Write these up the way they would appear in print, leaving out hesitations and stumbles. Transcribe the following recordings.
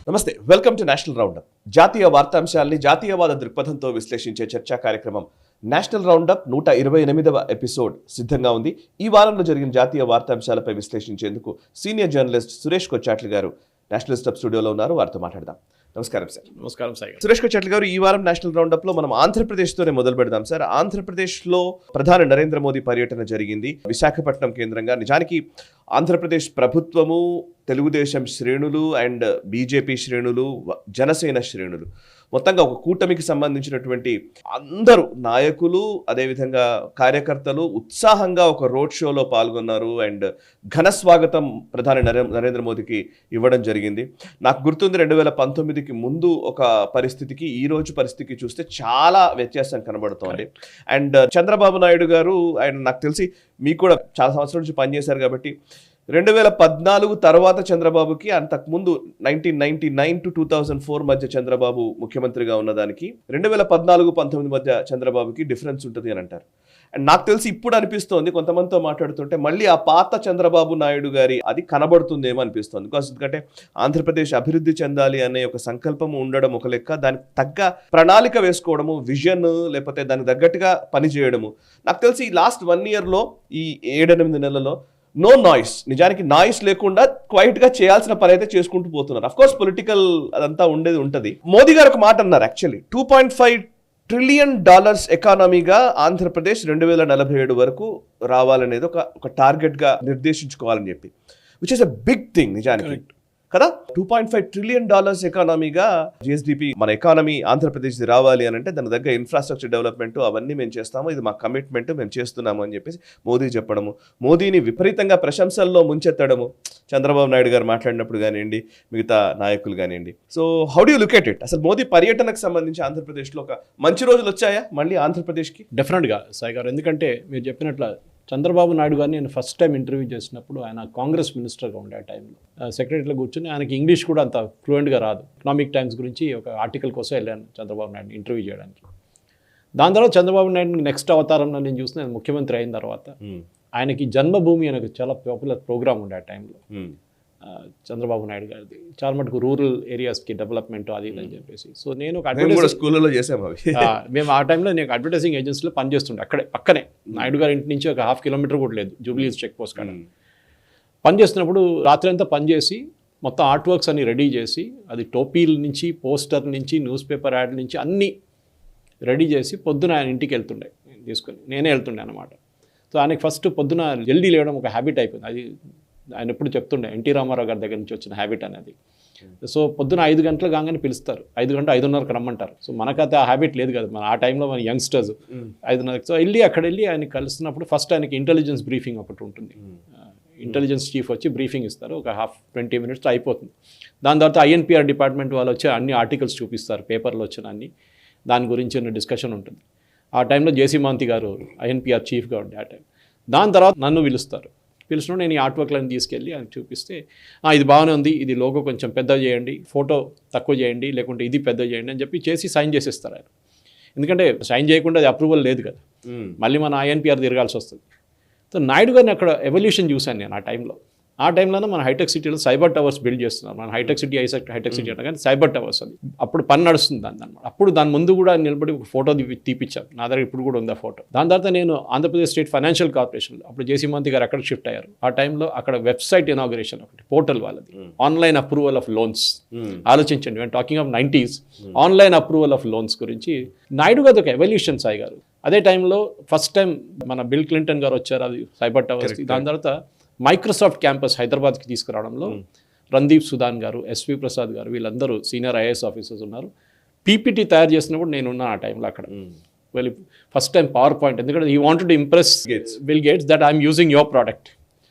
నమస్తే, welcome to national round up. జాతీయ వార్తాంశాలని జాతీయవాద దృక్పథంతో విశ్లేషించే చర్చా కార్యక్రమం నేషనల్ రౌండప్ 128వ ఎపిసోడ్ సిద్ధంగా ఉంది. ఈ వారంలో జరిగిన జాతీయ వార్తాంశాలపై విశ్లేషించేందుకు సీనియర్ జర్నలిస్ట్ సురేష్ కొచ్చాట్ల గారు నేషనల్ స్టప్ స్టూడియోలో ఉన్నారు. వారితో మాట్లాడదాం. నమస్కారం సార్. నమస్కారం సార్. సురేష్ కొచ్చాట్ల గారు, ఈ వారం నేషనల్ రౌండప్ లో మనం ఆంధ్రప్రదేశ్తోనే మొదలు పెడదాం సార్. ఆంధ్రప్రదేశ్లో ప్రధాని నరేంద్ర మోదీ పర్యటన జరిగింది విశాఖపట్నం కేంద్రంగా. నిజానికి ఆంధ్రప్రదేశ్ ప్రభుత్వము, తెలుగుదేశం శ్రేణులు అండ్ బీజేపీ శ్రేణులు, జనసేన శ్రేణులు, మొత్తంగా ఒక కూటమికి సంబంధించినటువంటి అందరూ నాయకులు, అదేవిధంగా కార్యకర్తలు ఉత్సాహంగా ఒక రోడ్ షోలో పాల్గొన్నారు అండ్ ఘన స్వాగతం ప్రధాని నరేంద్ర మోదీకి ఇవ్వడం జరిగింది. నాకు గుర్తుంది 2019కి ముందు ఒక పరిస్థితికి ఈ రోజు పరిస్థితికి చూస్తే చాలా వ్యత్యాసం కనబడుతోంది. అండ్ చంద్రబాబు నాయుడు గారు, ఆయన నాకు తెలిసి మీకు కూడా చాలా సంవత్సరాల నుంచి పనిచేశారు కాబట్టి 2014 తర్వాత చంద్రబాబుకి, అంతకుముందు 1999 to 2004 మధ్య చంద్రబాబు ముఖ్యమంత్రిగా ఉన్నదానికి 2014-19 మధ్య చంద్రబాబుకి డిఫరెన్స్ ఉంటుంది అని అంటారు. అండ్ నాకు తెలిసి ఇప్పుడు అనిపిస్తోంది, కొంతమందితో మాట్లాడుతుంటే మళ్ళీ ఆ పాత చంద్రబాబు నాయుడు గారి అది కనబడుతుందేమో అనిపిస్తుంది. బికాస్ ఎందుకంటే ఆంధ్రప్రదేశ్ అభివృద్ధి చెందాలి అనే ఒక సంకల్పం ఉండడం ఒక లెక్క, దానికి తగ్గ ప్రణాళిక వేసుకోవడము, విజన్, లేకపోతే దానికి తగ్గట్టుగా పనిచేయడము. నాకు తెలిసి ఈ లాస్ట్ 1 yearలో, ఈ 7-8 నెలల్లో నో నాయిస్, నిజానికి నాయిస్ లేకుండా క్వైట్ గా చేయాల్సిన పని అయితే చేసుకుంటూ పోతున్నారు. అఫ్ కోర్స్ పొలిటికల్ అదంతా ఉండేది ఉంటది. మోదీ గారు ఒక మాట అన్నారు, యాక్చువల్లీ $2.5 trillion ఎకానమీగా ఆంధ్రప్రదేశ్ 2047 వరకు రావాలనేది ఒక టార్గెట్ గా నిర్దేశించుకోవాలని చెప్పి, which is a big thing నిజానికి కదా. $2.5 trillion ఎకానమీగా జిఎస్డిపి మన ఎకానమీ ఆంధ్రప్రదేశ్ రావాలి అని అంటే దాని దగ్గర ఇన్ఫ్రాస్ట్రక్చర్ డెవలప్మెంట్ అవన్నీ మేము చేస్తాము, ఇది మా కమిట్మెంట్, మేము చేస్తున్నాము అని చెప్పేసి మోదీ చెప్పడము, మోదీని విపరీతంగా ప్రశంసల్లో ముంచెత్తడము చంద్రబాబు నాయుడు గారు మాట్లాడినప్పుడు కానివ్వండి, మిగతా నాయకులు కానివ్వండి. So how do you look at it? అసలు మోదీ పర్యటనకు సంబంధించి ఆంధ్రప్రదేశ్లో ఒక మంచి రోజులు వచ్చాయా మళ్ళీ ఆంధ్రప్రదేశ్కి? డెఫినెట్గా సాయి గారు, ఎందుకంటే మీరు చెప్పినట్లు చంద్రబాబు నాయుడు గారిని నేను ఫస్ట్ టైం ఇంటర్వ్యూ చేసినప్పుడు ఆయన కాంగ్రెస్ మినిస్టర్గా ఉండే ఆ టైంలో సెక్రటరీలో కూర్చొని, ఆయనకి ఇంగ్లీష్ కూడా అంత ఫ్లూయెంట్గా రాదు. ఎకనామిక్ టైమ్స్ గురించి ఒక ఆర్టికల్ కోసం వెళ్ళాను చంద్రబాబు నాయుడుని ఇంటర్వ్యూ చేయడానికి. దాని తర్వాత చంద్రబాబు నాయుడు నెక్స్ట్ అవతారంలో నేను చూసిన ముఖ్యమంత్రి అయిన తర్వాత ఆయనకి జన్మభూమి అనేది చాలా పాపులర్ ప్రోగ్రామ్ ఉండే ఆ టైంలో చంద్రబాబు నాయుడు గారిది. చాలా మటుకు రూరల్ ఏరియాస్కి డెవలప్మెంట్ అది ఇది అని చెప్పేసి. సో నేను ఒక స్కూల్లో చేసాము మేము ఆ టైంలో నేను అడ్వర్టైజింగ్ ఏజెన్సీలో పనిచేస్తుండే, అక్కడే పక్కనే నాయుడు గారి ఇంటి నుంచి ఒక 1/2 kilometer కూడా లేదు, జూబ్లీస్ చెక్ పోస్ట్ కాడ పనిచేస్తున్నప్పుడు రాత్రి అంతా పనిచేసి మొత్తం ఆర్ట్ వర్క్స్ అన్ని రెడీ చేసి, అది టోపీల నుంచి పోస్టర్ నుంచి న్యూస్ పేపర్ యాడ్ నుంచి అన్నీ రెడీ చేసి పొద్దున ఆయన ఇంటికి వెళ్తుండే తీసుకొని, నేనే వెళ్తుండే అనమాట. సో ఆయనకి ఫస్ట్ పొద్దున జల్దీ లేవడం ఒక హ్యాబిట్ అయిపోయింది. అది ఆయన ఎప్పుడు చెప్తుండే, ఎన్టీ రామారావు గారి దగ్గర నుంచి వచ్చిన హ్యాబిట్ అనేది. సో పొద్దున 5 గంటలు కాగానే పిలుస్తారు, 5 గంటలు 5:30కి రమ్మంటారు. సో మనకైతే ఆ హ్యాబిట్ లేదు కదా, మన ఆ టైంలో మన యంగ్స్టర్స్ 5:30. సో అక్కడ వెళ్ళి ఆయన కలుస్తున్నప్పుడు ఫస్ట్ ఆయనకి ఇంటెలిజెన్స్ బ్రీఫింగ్ ఒకటి ఉంటుంది. ఇంటెలిజెన్స్ చీఫ్ వచ్చి బ్రీఫింగ్ ఇస్తారు, ఒక 20 minutes అయిపోతుంది. దాని తర్వాత INPR డిపార్ట్మెంట్ వాళ్ళు వచ్చి అన్ని ఆర్టికల్స్ చూపిస్తారు, పేపర్లో వచ్చిన అన్ని, దాని గురించి డిస్కషన్ ఉంటుంది. ఆ టైంలో జేసీ మాంతి గారు INPR చీఫ్గా ఉండే ఆ టైం. దాని తర్వాత నన్ను పిలిచినప్పుడు నేను ఈ ఆర్ట్ వర్క్లను తీసుకెళ్ళి ఆయన చూపిస్తే, ఇది బాగానే ఉంది, ఇది లోగో కొంచెం పెద్ద చేయండి, ఫోటో తక్కువ చేయండి, లేకుంటే ఇది పెద్ద చేయండి అని చెప్పి చేసి సైన్ చేసేస్తారు ఆయన. ఎందుకంటే సైన్ చేయకుండా అది అప్రూవల్ లేదు కదా, మళ్ళీ మన INPR తిరగాల్సి వస్తుంది. సో నాయుడు గారిని అక్కడ ఎవల్యూషన్ చూశాను నేను ఆ టైంలోనే మన హైటెక్ సిటీలో సైబర్ టవర్స్ బిల్డ్ చేస్తున్నారు. మన హైటెక్ సిటీ అంటే కానీ సైబర్ టవర్స్ అది అప్పుడు పని నడుస్తుంది దాన్ని అనమాట. అప్పుడు దాని ముందు కూడా నిలబడి ఒక ఫోటో తీపిచ్చాను, నా దగ్గర ఇప్పుడు కూడా ఉంది ఆ ఫోటో. దాని తర్వాత నేను ఆంధ్రప్రదేశ్ స్టేట్ ఫైనాన్షియల్ కార్పొరేషన్, అప్పుడు జేసీ మంతి గారు అక్కడ షిఫ్ట్ అయ్యారు. ఆ టైంలో అక్కడ వెబ్సైట్ ఇనాగ్రేషన్ ఒకటి, పోర్టల్ వాళ్ళది, ఆన్లైన్ అప్రూవల్ ఆఫ్ లోన్స్. ఆలోచించండి, నేను talking of 90s, online approval of loans గురించి నాయుడు గారు ఒక ఎవల్యూషన్ సాయి గారు. అదే టైంలో ఫస్ట్ టైం మన బిల్ క్లింటన్ గారు వచ్చారు, అది సైబర్ టవర్స్. దాని తర్వాత మైక్రోసాఫ్ట్ క్యాంపస్ హైదరాబాద్కి తీసుకురావడంలో రణదీప్ సుధాన్ గారు, SV ప్రసాద్ గారు, వీళ్ళందరూ సీనియర్ IAS ఆఫీసర్స్ ఉన్నారు. PPT తయారు చేసినప్పుడు నేను ఉన్నాను ఆ టైంలో అక్కడ. వెళ్ళి ఫస్ట్ టైం PowerPoint, ఎందుకంటే he wanted to impress bill gates that I'm using your product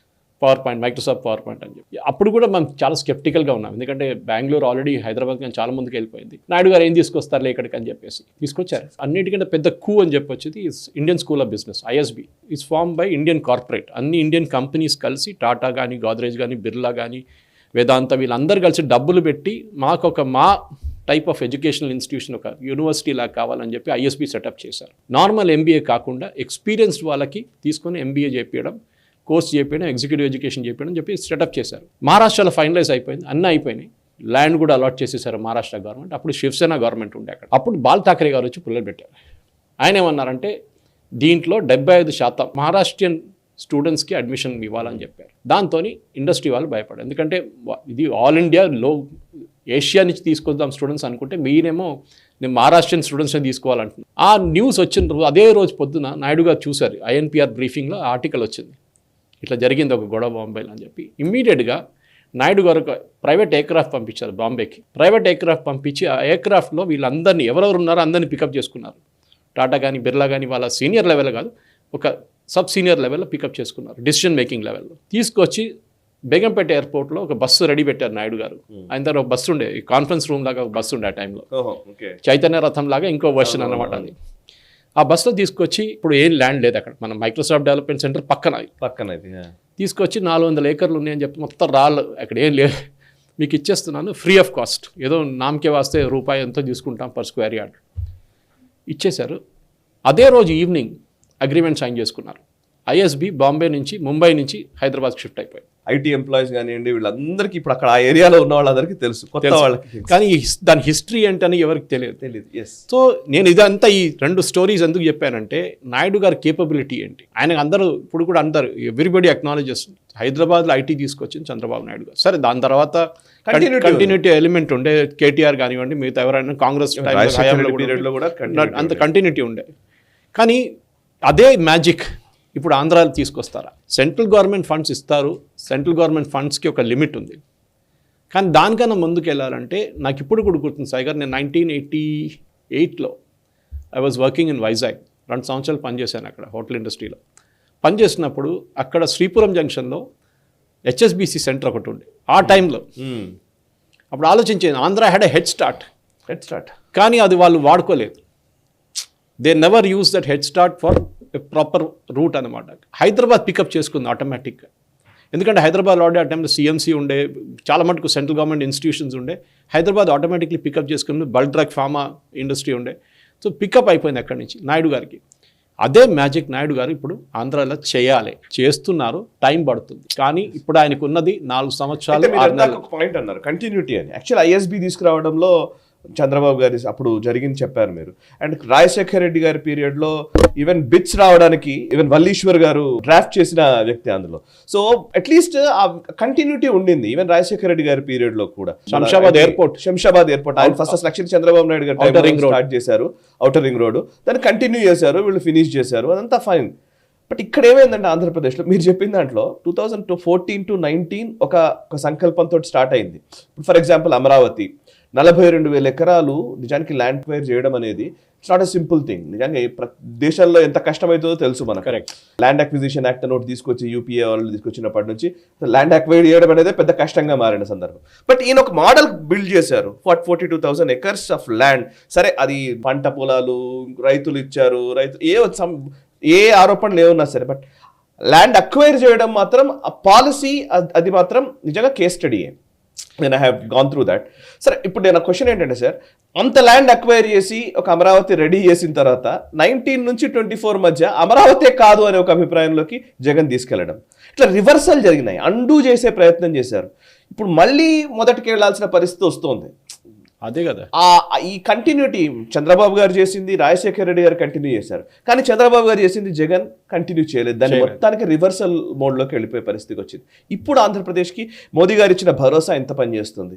PowerPoint, Microsoft PowerPoint అని చెప్పి. అప్పుడు కూడా మనం చాలా స్కెప్టికల్గా ఉన్నాం, ఎందుకంటే బెంగళూరు ఆల్రెడీ హైదరాబాద్ కానీ చాలా ముందుకు వెళ్ళిపోయింది. నాయుడు గారు ఏం తీసుకొస్తారులే ఇక్కడికి అని చెప్పేసి తీసుకొచ్చారు. అన్నిటికంటే పెద్ద కూ అని చెప్పొచ్చేది Indian School of Business, ISB. It's form by Indian corporate, అన్ని ఇండియన్ కంపెనీస్ కలిసి, టాటా కానీ, గోద్రేజ్ కానీ, బిర్లా కానీ, వేదాంత, వీళ్ళందరూ కలిసి డబ్బులు పెట్టి మా టైప్ ఆఫ్ ఎడ్యుకేషనల్ ఇన్స్టిట్యూషన్, ఒక యూనివర్సిటీ లాగా కావాలని చెప్పి ISB సెటప్ చేశారు. నార్మల్ MBA కాకుండా ఎక్స్పీరియన్స్డ్ వాళ్ళకి తీసుకొని MBA చేపించడం, కోర్స్ చేయడం, ఎగ్జిక్యూటివ్ ఎడ్యుకేషన్ చేయడం చెప్పి సెటప్ చేశారు. మహారాష్ట్రలో ఫైనలైజ్ అయిపోయింది, అన్నీ అయిపోయినాయి. ల్యాండ్ కూడా అలాట్ చేసేసారు మహారాష్ట్ర గవర్నమెంట్. అప్పుడు శివసేన గవర్నమెంట్ ఉండే అక్కడ. అప్పుడు బాల్ ఠాకరే గారు వచ్చి పుల్లలు పెట్టారు. ఆయన ఏమన్నారంటే దీంట్లో 75% మహారాష్ట్రియన్ స్టూడెంట్స్కి అడ్మిషన్ ఇవ్వాలని చెప్పారు. దాంతో ఇండస్ట్రీ వాళ్ళు భయపడారు. ఎందుకంటే ఇది ఆల్ ఇండియా ఏషియా నుంచి తీసుకొద్దాం స్టూడెంట్స్ అనుకుంటే మీరేమో నేను మహారాష్ట్రియన్ స్టూడెంట్స్ని తీసుకోవాలంటున్నాను. ఆ న్యూస్ వచ్చిన రోజు అదే రోజు పొద్దున నాయుడు గారు చూశారు. ఐఎన్పిఆర్ బ్రీఫింగ్లో ఆర్టికల్ వచ్చింది, ఇట్లా జరిగింది ఒక గొడవ బాంబేలో అని చెప్పి. ఇమ్మీడియట్గా నాయుడు గారు ఒక ప్రైవేట్ ఎయిర్క్రాఫ్ట్ పంపించారు బాంబేకి. ప్రైవేట్ ఎయిర్క్రాఫ్ట్ పంపించి ఆ ఎయిర్క్రాఫ్ట్లో వీళ్ళందరినీ ఎవరెవరు ఉన్నారో అందరినీ పికప్ చేసుకున్నారు. టాటా కానీ బిర్లా కానీ వాళ్ళ సీనియర్ లెవెల్ కాదు, ఒక సబ్ సీనియర్ లెవెల్లో పికప్ చేసుకున్నారు. డిసిషన్ మేకింగ్ లెవెల్లో తీసుకొచ్చి బేగంపేట ఎయిర్పోర్ట్లో ఒక బస్సు రెడీ పెట్టారు నాయుడు గారు. ఆయన దగ్గర ఒక బస్సు ఉండే, కాన్ఫరెన్స్ రూమ్ లాగా ఒక బస్సు ఉండే ఆ టైంలో, చైతన్య రథం లాగా ఇంకో వర్షన్ అన్నమాట అది. ఆ బస్సులో తీసుకొచ్చి, ఇప్పుడు ఏం ల్యాండ్ లేదు అక్కడ, మన మైక్రోసాఫ్ట్ డెవలప్మెంట్ సెంటర్ పక్కన తీసుకొచ్చి 400 ఏకర్లు ఉన్నాయని చెప్పి మొత్తం రాళ్ళు అక్కడ ఏం లేదు, మీకు ఇచ్చేస్తున్నాను ఫ్రీ ఆఫ్ కాస్ట్, ఏదో నామకే వాస్తే రూపాయి ఎంతో తీసుకుంటాం పర్ స్క్వేర్ యార్డ్ ఇచ్చేశారు. అదే రోజు ఈవినింగ్ అగ్రిమెంట్ సైన్ చేసుకున్నారు. ఐఎస్బి బాంబే నుంచి ముంబై నుంచి హైదరాబాద్ షిఫ్ట్ అయిపోయింది. ఐటీ ఎంప్లాయీస్ కానివ్వండి, వీళ్ళందరికీ ఇప్పుడు అక్కడ ఆ ఏరియాలో ఉన్న వాళ్ళందరికీ తెలుసు, కొత్త వాళ్ళకి. కానీ దాని హిస్టరీ ఏంటని ఎవరికి తెలియదు. సో నేను ఇదంతా ఈ 2 స్టోరీస్ ఎందుకు చెప్పానంటే నాయుడు గారి కేపబిలిటీ ఏంటి. ఆయన అందరూ ఇప్పుడు కూడా అందరు ఎవ్రీబడి అక్నాలజెస్ హైదరాబాద్లో ఐటీ తీసుకొచ్చింది చంద్రబాబు నాయుడు గారు. సరే దాని తర్వాత కంటిన్యూటీ ఎలిమెంట్ ఉండే, కేటీఆర్ కానివ్వండి మిగతా ఎవరైనా కాంగ్రెస్ పీరియడ్లో కూడా అంత కంటిన్యూటీ ఉండే. కానీ అదే మ్యాజిక్ ఇప్పుడు ఆంధ్రాలో తీసుకొస్తారా? సెంట్రల్ గవర్నమెంట్ ఫండ్స్ ఇస్తారు, సెంట్రల్ గవర్నమెంట్ ఫండ్స్కి ఒక లిమిట్ ఉంది. కానీ దానికన్నా ముందుకు వెళ్ళాలంటే నాకు ఇప్పుడు కూడా గుర్తుంది సాయి గారు, నేను 1988లో I was working in Vizag. 2 సంవత్సరాలు పనిచేశాను అక్కడ హోటల్ ఇండస్ట్రీలో. పనిచేసినప్పుడు అక్కడ శ్రీపురం జంక్షన్లో హెచ్ఎస్బిసి సెంటర్ ఒకటి ఉండే ఆ టైంలో. అప్పుడు ఆలోచించాను, Andhra had a head start, కానీ అది వాళ్ళు వాడుకోలేదు. They never use that head start for proper route అనమాట. హైదరాబాద్ పికప్ చేసుకుంది ఆటోమేటిక్గా. ఎందుకంటే హైదరాబాద్ ఆడే ఆ టైంలో సిఎంసీ ఉండే, చాలా మటుకు సెంట్రల్ గవర్నమెంట్ ఇన్స్టిట్యూషన్స్ ఉండే. హైదరాబాద్ ఆటోమేటిక్లీ పికప్ చేసుకుని బల్క్ డ్రగ్ ఫార్మా ఇండస్ట్రీ ఉండే. సో పికప్ అయిపోయింది అక్కడి నుంచి నాయుడు గారికి. అదే మ్యాజిక్ నాయుడు గారు ఇప్పుడు ఆంధ్రాలో చేయాలి, చేస్తున్నారు, టైం పడుతుంది. కానీ ఇప్పుడు ఆయనకు ఉన్నది 4 సంవత్సరాలు. పాయింట్ అన్నారు కంటిన్యూటీ అని. యాక్చువల్ ఐఎస్బి తీసుకురావడంలో చంద్రబాబు గారి అప్పుడు జరిగింది చెప్పారు మీరు. అండ్ రాజశేఖర రెడ్డి గారి పీరియడ్లో ఈవెన్ బిట్స్ రావడానికి ఈవెన్ వల్లీశ్వర్ గారు డ్రాఫ్ట్ చేసిన వ్యక్తి అందులో. సో అట్లీస్ట్ ఆ కంటిన్యూటీ ఉండింది ఈవెన్ రాజశేఖర రెడ్డి గారి పీరియడ్లో కూడా. శంషాబాద్ ఎయిర్పోర్ట్ ఆయన ఫస్ట్ లక్ష్మీ చంద్రబాబు నాయుడు గారు స్టార్ట్ చేశారు, ఔటర్ రింగ్ రోడ్, దాన్ని కంటిన్యూ చేశారు, వీళ్ళు ఫినిష్ చేశారు, అదంతా ఫైన్. బట్ ఇక్కడ ఏమైందంటే ఆంధ్రప్రదేశ్లో మీరు చెప్పిన దాంట్లో 2014 to 19 ఒక సంకల్పంతో స్టార్ట్ అయింది. ఫర్ ఎగ్జాంపుల్ అమరావతి 42,000 ఎకరాలు నిజానికి ల్యాండ్ అక్వైర్ చేయడం అనేది it's not a simple thing. నిజంగా దేశాల్లో ఎంత కష్టమవుతుందో తెలుసు మనకు. Correct. Land acquisition act note తీసుకొచ్చి యూపీఏ వాళ్ళు తీసుకొచ్చినప్పటి నుంచి ల్యాండ్ అక్వైర్ చేయడం అనేది పెద్ద కష్టంగా మారిన సందర్భం. బట్ ఈయన ఒక మోడల్ బిల్డ్ చేశారు, 42,000 ఎకర్స్ ఆఫ్ ల్యాండ్. సరే అది పంట పొలాలు రైతులు ఇచ్చారు, ఏ ఆరోపణలు ఏమన్నా సరే, బట్ ల్యాండ్ అక్వైర్ చేయడం మాత్రం ఆ పాలసీ అది మాత్రం నిజంగా కేస్ స్టడీయే. నేను I have gone through that. సరే ఇప్పుడు నేను క్వశ్చన్ ఏంటంటే సార్, అంత ల్యాండ్ అక్వైర్ చేసి ఒక అమరావతి రెడీ చేసిన తర్వాత 19 నుంచి 24 మధ్య అమరావతి కాదు అనే ఒక అభిప్రాయంలోకి జగన్ తీసుకెళ్లడం, ఇట్లా రివర్సల్ జరిగినాయి, అండూ చేసే ప్రయత్నం చేశారు. ఇప్పుడు మళ్ళీ మొదటికి వెళ్లాల్సిన పరిస్థితి వస్తుంది. అదే కదా ఈ కంటిన్యూటీ చంద్రబాబు గారు చేసింది, రాజశేఖర రెడ్డి గారు కంటిన్యూ చేశారు, కానీ చంద్రబాబు గారు చేసింది జగన్ కంటిన్యూ చేయలేదు. దాన్ని మొత్తానికి రివర్సల్ మోడ్లోకి వెళ్ళిపోయే పరిస్థితికి వచ్చింది. ఇప్పుడు ఆంధ్రప్రదేశ్కి మోదీ గారు ఇచ్చిన భరోసా ఎంత పనిచేస్తుంది?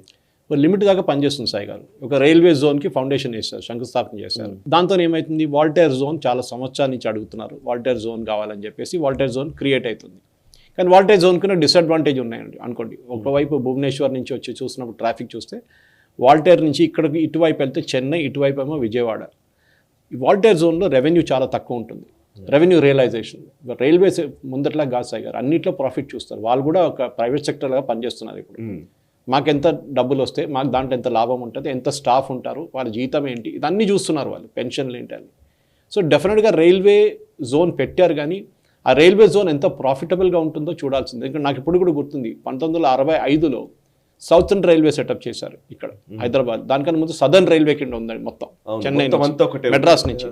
లిమిట్ దాకా పనిచేస్తుంది సాయి గారు. ఒక రైల్వే జోన్కి ఫౌండేషన్ వేశారు, శంకుస్థాపన చేశారు. దాంతో ఏమవుతుంది, వాల్టేర్ జోన్ చాలా సంవత్సరాల నుంచి అడుగుతున్నారు, వాల్టేర్ జోన్ కావాలని చెప్పేసి వాల్టేర్ జోన్ క్రియేట్ అవుతుంది. కానీ వాల్టేర్ జోన్కి డిసడ్వాంటేజ్ ఉన్నాయండి అనుకోండి. ఒకవైపు భువనేశ్వర్ నుంచి వచ్చి చూసినప్పుడు ట్రాఫిక్ చూస్తే వాల్టేర్ నుంచి ఇక్కడికి ఇటువైపు వెళ్తే చెన్నై, ఇటువైపు ఏమో విజయవాడ. ఈ వాల్టేర్ జోన్లో రెవెన్యూ చాలా తక్కువ ఉంటుంది, రెవెన్యూ రియలైజేషన్. రైల్వేస్ ముందట్లా కాదు సాయి గారు, అన్నింటిలో ప్రాఫిట్ చూస్తారు. వాళ్ళు కూడా ఒక ప్రైవేట్ సెక్టర్గా పనిచేస్తున్నారు. ఇప్పుడు మాకెంత డబ్బులు వస్తే మాకు దాంట్లో ఎంత లాభం ఉంటుంది, ఎంత స్టాఫ్ ఉంటారు, వాళ్ళ జీతం ఏంటి, ఇదన్నీ చూస్తున్నారు వాళ్ళు, పెన్షన్లు ఏంటి అని. సో డెఫినెట్గా రైల్వే జోన్ పెట్టారు, కానీ ఆ రైల్వే జోన్ ఎంత ప్రాఫిటబుల్గా ఉంటుందో చూడాల్సింది. ఎందుకంటే నాకు ఇప్పుడు కూడా గుర్తుంది 1965లో సౌతర్న్ రైల్వే సెటప్ చేశారు ఇక్కడ హైదరాబాద్. దానికన్నా ముందు సదర్న్ రైల్వే కింద ఉందండి మొత్తం చెన్నై నుంచి, మెడ్రాస్ నుంచి.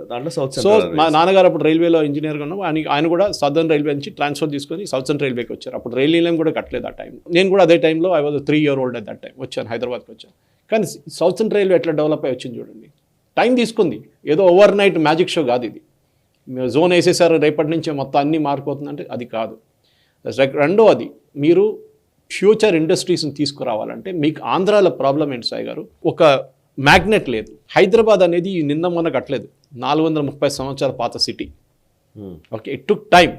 సో మా నాన్నగారు అప్పుడు రైల్వేలో ఇంజనీర్గా ఉన్నాం, ఆయన కూడా సదర్న్ రైల్వే నుంచి ట్రాన్స్ఫర్ తీసుకొని సౌతర్న్ రైల్వేకి వచ్చారు. అప్పుడు రైల్వే లైన్ కూడా కట్టలేదు ఆ టైం. నేను కూడా అదే టైంలో I was 3 year old at that time వచ్చాను, హైదరాబాద్కి వచ్చాను. కానీ సౌతర్న్ రైల్వే ఎట్లా డెవలప్ అయ్యి వచ్చింది చూడండి. టైం తీసుకుంది, ఏదో ఓవర్ నైట్ మ్యాజిక్ షో కాదు ఇది. జోన్ వేసేసారు రేపటి నుంచే మొత్తం అన్నీ మారిపోతుందంటే అది కాదు. రెండోది, మీరు ఫ్యూచర్ ఇండస్ట్రీస్ని తీసుకురావాలంటే మీకు ఆంధ్రాలో ప్రాబ్లం ఏంటి సాయి గారు, ఒక మ్యాగ్నెట్ లేదు. హైదరాబాద్ అనేది నిన్న మొన్న కట్టలేదు, 430 సంవత్సరాల పాత city. Okay, it took time.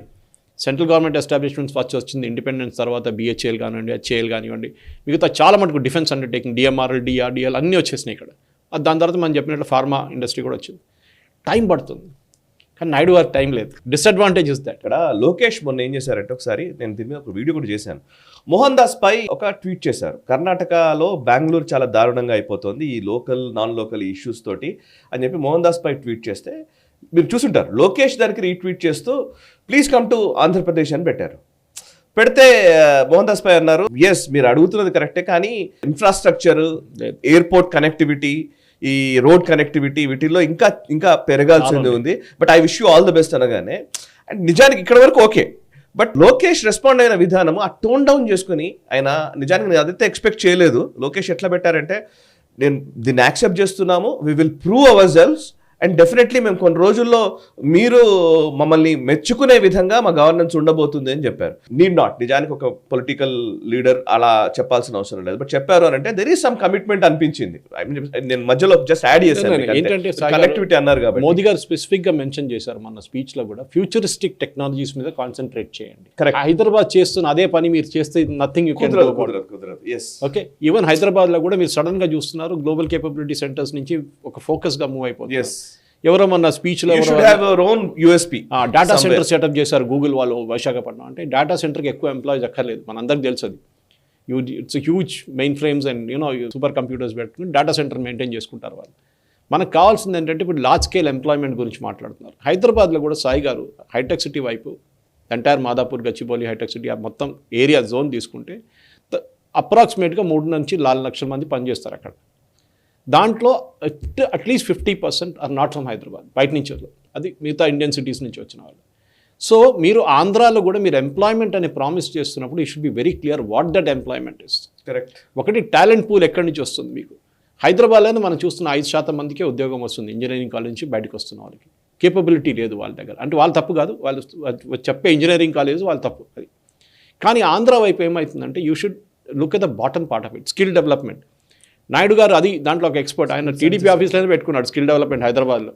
Central government establishments first వచ్చింది, ఇండిపెండెన్స్ తర్వాత BHEL కానివ్వండి, HAL కానివ్వండి, మిగతా చాలా మటుకు డిఫెన్స్ అండర్టేకింగ్, DMRL, DRDL అన్నీ వచ్చేసినాయి ఇక్కడ. దాని తర్వాత మనం చెప్పినట్లు ఫార్మా ఇండస్ట్రీ కూడా వచ్చింది. టైం పడుతుంది, కానీ నాయుడు గారికి టైం లేదు. Disadvantage is that. ఇక్కడ లోకేష్ మొన్న ఏం చేశారంటే, ఒకసారి నేను దీని మీద ఒక వీడియో కూడా చేశాను, మోహన్ దాస్ పై ఒక ట్వీట్ చేశారు. కర్ణాటకలో బెంగళూరు చాలా దారుణంగా అయిపోతుంది ఈ లోకల్ నాన్ లోకల్ ఇష్యూస్ తోటి అని చెప్పి మోహన్ దాస్ పై ట్వీట్ చేస్తే మీరు చూసుంటారు, లోకేష్ దానికి రీట్వీట్ చేస్తూ ప్లీజ్ కమ్ టు ఆంధ్రప్రదేశ్ అని పెట్టారు. పెడితే మోహన్ దాస్ పై అన్నారు, ఎస్ మీరు అడుగుతున్నది కరెక్టే, కానీ ఇన్ఫ్రాస్ట్రక్చర్, ఎయిర్పోర్ట్ కనెక్టివిటీ, ఈ రోడ్ కనెక్టివిటీ వీటిల్లో ఇంకా పెరగాల్సింది ఉంది, but I wish you all the best అనగానే, అండ్ నిజానికి ఇక్కడ వరకు ఓకే, బట్ లోకేష్ రెస్పాండ్ అయిన విధానం ఆ టోన్ డౌన్ చేసుకుని, ఆయన నిజానికి నేను అదైతే ఎక్స్పెక్ట్ చేయలేదు. లోకేష్ ఎట్లా పెట్టారంటే, నేను దీన్ని యాక్సెప్ట్ చేస్తున్నాము, we will prove our selves, and definitely మేము కొన్ని రోజుల్లో మీరు మమ్మల్ని మెచ్చుకునే విధంగా మా గవర్నెన్స్ ఉండబోతుంది అని చెప్పారు. నీడ్ నాట్, నిజానికి ఒక పొలిటికల్ లీడర్ అలా చెప్పాల్సిన అవసరం లేదు, బట్ చెప్పారు అని అంటే దెర్ ఈస్ సమ్ కమిట్మెంట్ అనిపించింది. నేను మధ్యలో జస్ట్ యాడ్ చేశాను, ఏంటంటే కనెక్టివిటీ అన్నారు కాబట్టి. మోదీ గారు స్పెసిఫిక్ గా మెన్షన్ చేశారు మన స్పీచ్ లో కూడా, ఫ్యూచరిస్టిక్ టెక్నాలజీస్ మీద కాన్సన్ట్రేట్ చేయండి. హైదరాబాద్ చేస్తున్న అదే పని మీరు చేస్తే nothing you can do. Okay, even Hyderabad లో కూడా మీరు సడన్ గా చూస్తున్నారు, గ్లోబల్ కేపబిలిటీ సెంటర్స్ నుంచి ఒక ఫోకస్ గా మూవ్ అయిపోతుంది. ఎవరో మన స్పీచ్ లో డేటా సెంటర్ సెటప్ చేశారు గూగుల్ వాళ్ళు విశాఖపట్నం. అంటే డేటా సెంటర్కి ఎక్కువ ఎంప్లాయీస్ అక్కర్లేదు, మనందరికి తెలుసు అది. It's huge main frames and super computers పెట్టుకుని డేటా సెంటర్ మెయింటైన్ చేసుకుంటారు వాళ్ళు. మనకు కావాల్సింది ఏంటంటే ఇప్పుడు లార్జ్ స్కేల్ ఎంప్లాయ్మెంట్ గురించి మాట్లాడుతున్నారు. హైదరాబాద్లో కూడా సాయి గారు హైటెక్ సిటీ వైపు entire Madhapur, Gachibowli, hitech city ఆ మొత్తం ఏరియా జోన్ తీసుకుంటే అప్రాక్సిమేట్గా 3 నుంచి 4 లక్షల మంది పనిచేస్తారు అక్కడ. దాంట్లో at least 50% are not from Hyderabad, బయట నుంచి అది మిగతా ఇండియన్ సిటీస్ నుంచి వచ్చిన వాళ్ళు. సో మీరు ఆంధ్రాలో కూడా మీరు ఎంప్లాయ్మెంట్ అనే ప్రామిస్ చేస్తున్నప్పుడు you should be very clear what that employment is. Correct. ఒకటి టాలెంట్ పూల్ ఎక్కడి నుంచి వస్తుంది మీకు. హైదరాబాద్లోనే మనం చూస్తున్న 5% మందికే ఉద్యోగం వస్తుంది ఇంజనీరింగ్ కాలేజ్ నుంచి బయటకు వస్తున్న వాళ్ళకి. కేపబిలిటీ లేదు వాళ్ళ దగ్గర, అంటే వాళ్ళు తప్పు కాదు, వాళ్ళు చెప్పే ఇంజనీరింగ్ కాలేజ్ వాళ్ళు తప్పు అది. కానీ ఆంధ్ర వైపు ఏమవుతుందంటే you should look at the bottom part of it, skill development. Naidu గారు అది దాంట్లో ఒక ఎక్స్పర్ట్, ఆయన టీడీపీ ఆఫీస్లోనే పెట్టుకున్నాడు స్కిల్ డెవలప్మెంట్ హైదరాబాద్లో.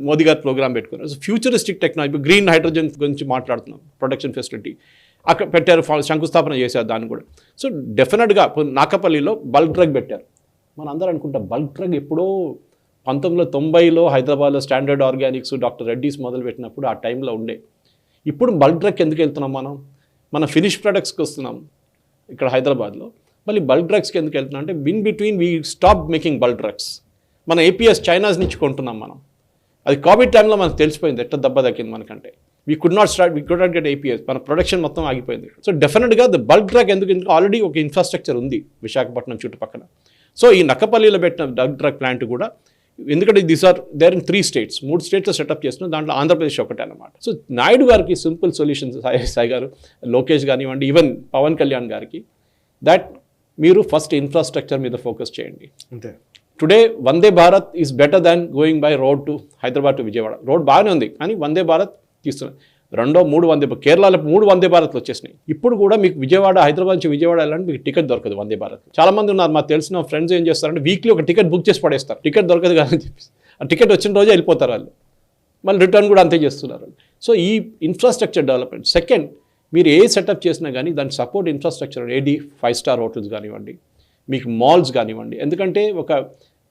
మోదీ గారు ప్రోగ్రామ్ పెట్టుకున్నారు. So futuristic technology, green hydrogen గురించి మాట్లాడుతున్నాం, ప్రొడక్షన్ ఫెసిలిటీ అక్కడ పెట్టారు, శంకుస్థాపన చేశారు దాన్ని కూడా. సో డెఫినెట్గా నాకపల్లిలో బల్క్ డ్రగ్ పెట్టారు. మనం అందరూ అనుకుంటాం బల్క్ డ్రగ్ ఎప్పుడో 1990లో హైదరాబాద్లో స్టాండర్డ్ ఆర్గానిక్స్, డాక్టర్ రెడ్డీస్ మొదలు పెట్టినప్పుడు ఆ టైంలో ఉండే. ఇప్పుడు బల్క్ డ్రగ్ ఎందుకు వెళ్తున్నాం మనం ఫినిష్ ప్రొడక్ట్స్కి వస్తున్నాం ఇక్కడ హైదరాబాద్లో. మళ్ళీ బల్క్ డ్రగ్స్కి ఎందుకు వెళ్తున్నాం అంటే between we stop making bulk drugs. మన APS చైనాస్ నుంచి కొంటున్నాం మనం. అది కోవిడ్ టైంలో మనకు తెలిసిపోయింది ఎట్లా దెబ్బ దక్కింది మనకంటే. We could not get APS, మన ప్రొడక్షన్ మొత్తం ఆగిపోయింది. సో డెఫినెట్గా ద బల్క్ డ్రగ్ ఎందుకు ఆల్రెడీ ఒక ఇన్ఫ్రాస్ట్రక్చర్ ఉంది విశాఖపట్నం చుట్టుపక్కల. సో ఈ నక్కపల్లిలో పెట్టిన బల్క్ డ్రగ్ ప్లాంట్ కూడా, ఎందుకంటే these are there in 3 states, 3 states setup చేస్తున్నాం, దాంట్లో ఆంధ్రప్రదేశ్ ఒకటే అనమాట. సో నాయుడు గారికి సింపుల్ సొల్యూషన్స్, సాయి గారు, లోకేష్ కానివ్వండి, ఈవెన్ పవన్ కళ్యాణ్ గారికి, దట్ మీరు ఫస్ట్ ఇన్ఫ్రాస్ట్రక్చర్ మీద ఫోకస్ చేయండి. అంతే. Today Vande Bharat is better than going by road to Hyderabad to Vijayawada. Road బాగానే ఉంది, కానీ వందే భారత్ తీస్తున్నారు. 3 వందే, కేరళలో 3 వందే భారత్లు వచ్చేసినాయి. ఇప్పుడు కూడా మీకు విజయవాడ, హైదరాబాద్ నుంచి విజయవాడ వెళ్ళాలంటే మీకు టికెట్ దొరకదు వందే భారత్. చాలా మంది ఉన్నారు, మాకు తెలిసిన ఫ్రెండ్స్ ఏం చేస్తారంటే వీక్లీ ఒక టికెట్ బుక్ చేసి పడేస్తారు, టికెట్ దొరకదు కానీ చెప్పేసి. ఆ టికెట్ వచ్చిన రోజే వెళ్ళిపోతారు వాళ్ళు, మళ్ళీ రిటర్న్ కూడా అంతే చేస్తున్నారు. సో ఈ ఇన్ఫ్రాస్ట్రక్చర్ డెవలప్మెంట్. సెకండ్, మీరు ఏ సెటప్ చేసినా కానీ దాని సపోర్ట్ ఇన్ఫ్రాస్ట్రక్చర్, ఏది 5-star హోటల్స్ కానివ్వండి, మీకు మాల్స్ కానివ్వండి. ఎందుకంటే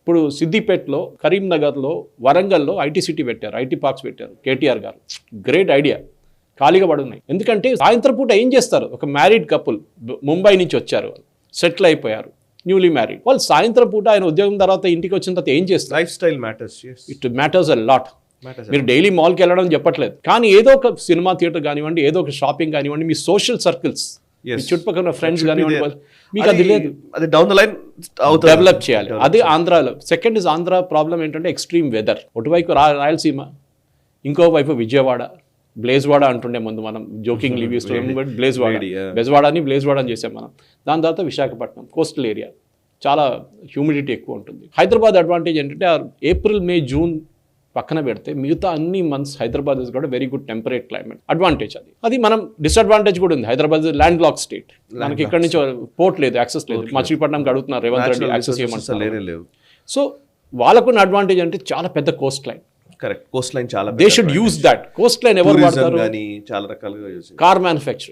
ఇప్పుడు సిద్దిపేటలో, కరీంనగర్లో, వరంగల్లో ఐటీ సిటీ పెట్టారు, ఐటీ పార్క్స్ పెట్టారు KTR గారు. గ్రేట్ ఐడియా, ఖాళీగా పడున్నాయి. ఎందుకంటే సాయంత్రం పూట ఏం చేస్తారు, ఒక మ్యారీడ్ కపుల్ ముంబై నుంచి వచ్చారు, వాళ్ళు సెటిల్ అయిపోయారు, న్యూలీ మ్యారీడ్. వాళ్ళు సాయంత్రం పూట ఆయన ఉద్యోగం తర్వాత ఇంటికి వచ్చిన తర్వాత ఏం చేస్తారు? Life style matters. It matters a lot. మీరు డైలీ మాల్కి వెళ్ళడం చెప్పట్లేదు, కానీ ఏదో ఒక సినిమా థియేటర్ కానివ్వండి, ఏదో ఒక షాపింగ్ కానివ్వండి, మీ సోషల్ సర్కిల్స్ Yes. మీ చుట్టుపక్కల ఫ్రెండ్స్ Should be కానివ్వండి there. మీకు అది లేదు. అది డౌన్ ద లైన్ అవుతుంది. డెవలప్ చేయాలి. అది ఆంధ్రాలో. సెకండ్ ఇస్ ఆంధ్ర ప్రాబ్లం ఏంటంటే ఎక్స్ట్రీమ్ వెదర్. ఒకవైపు రాయలసీమ, ఇంకోవైపు విజయవాడ, బ్లేజ్వాడ అంటుండే ముందు మనం జోకింగ్ లీవ్ ఇస్తున్నాం, బట్ బ్లేజ్వాడ, బెజవాడని బ్లేజ్వాడ అని చేసాం మనం. దాని తర్వాత విశాఖపట్నం కోస్టల్ ఏరియా, చాలా హ్యూమిడిటీ ఎక్కువ ఉంటుంది. హైదరాబాద్ అడ్వాంటేజ్ ఏంటంటే ఏప్రిల్ మే జూన్ పక్కన పెడితే మిగతా అన్ని మంత్స్ హైదరాబాద్ ఇస్ కూడా very good temperate climate. Advantage అది మనం డిసడ్వాంటేజ్ కూడా ఉంది. హైదరాబాద్ ల్యాండ్ లాక్ స్టేట్, మనకి ఇక్కడ నుంచి పోర్ట్ లేదు, యాక్సెస్ లేదు. మచిలీపట్నంకి అడుగుతున్నారు రేవంత్ రెడ్డి యాక్సెస్ చేయమంటారు. సో వాళ్ళకున్న అడ్వాంటేజ్ అంటే చాలా పెద్ద coast line. Correct, coast line చాలా they should use that. Coast line ఎవరు వాడతారు? చాలా రకాలుగా use.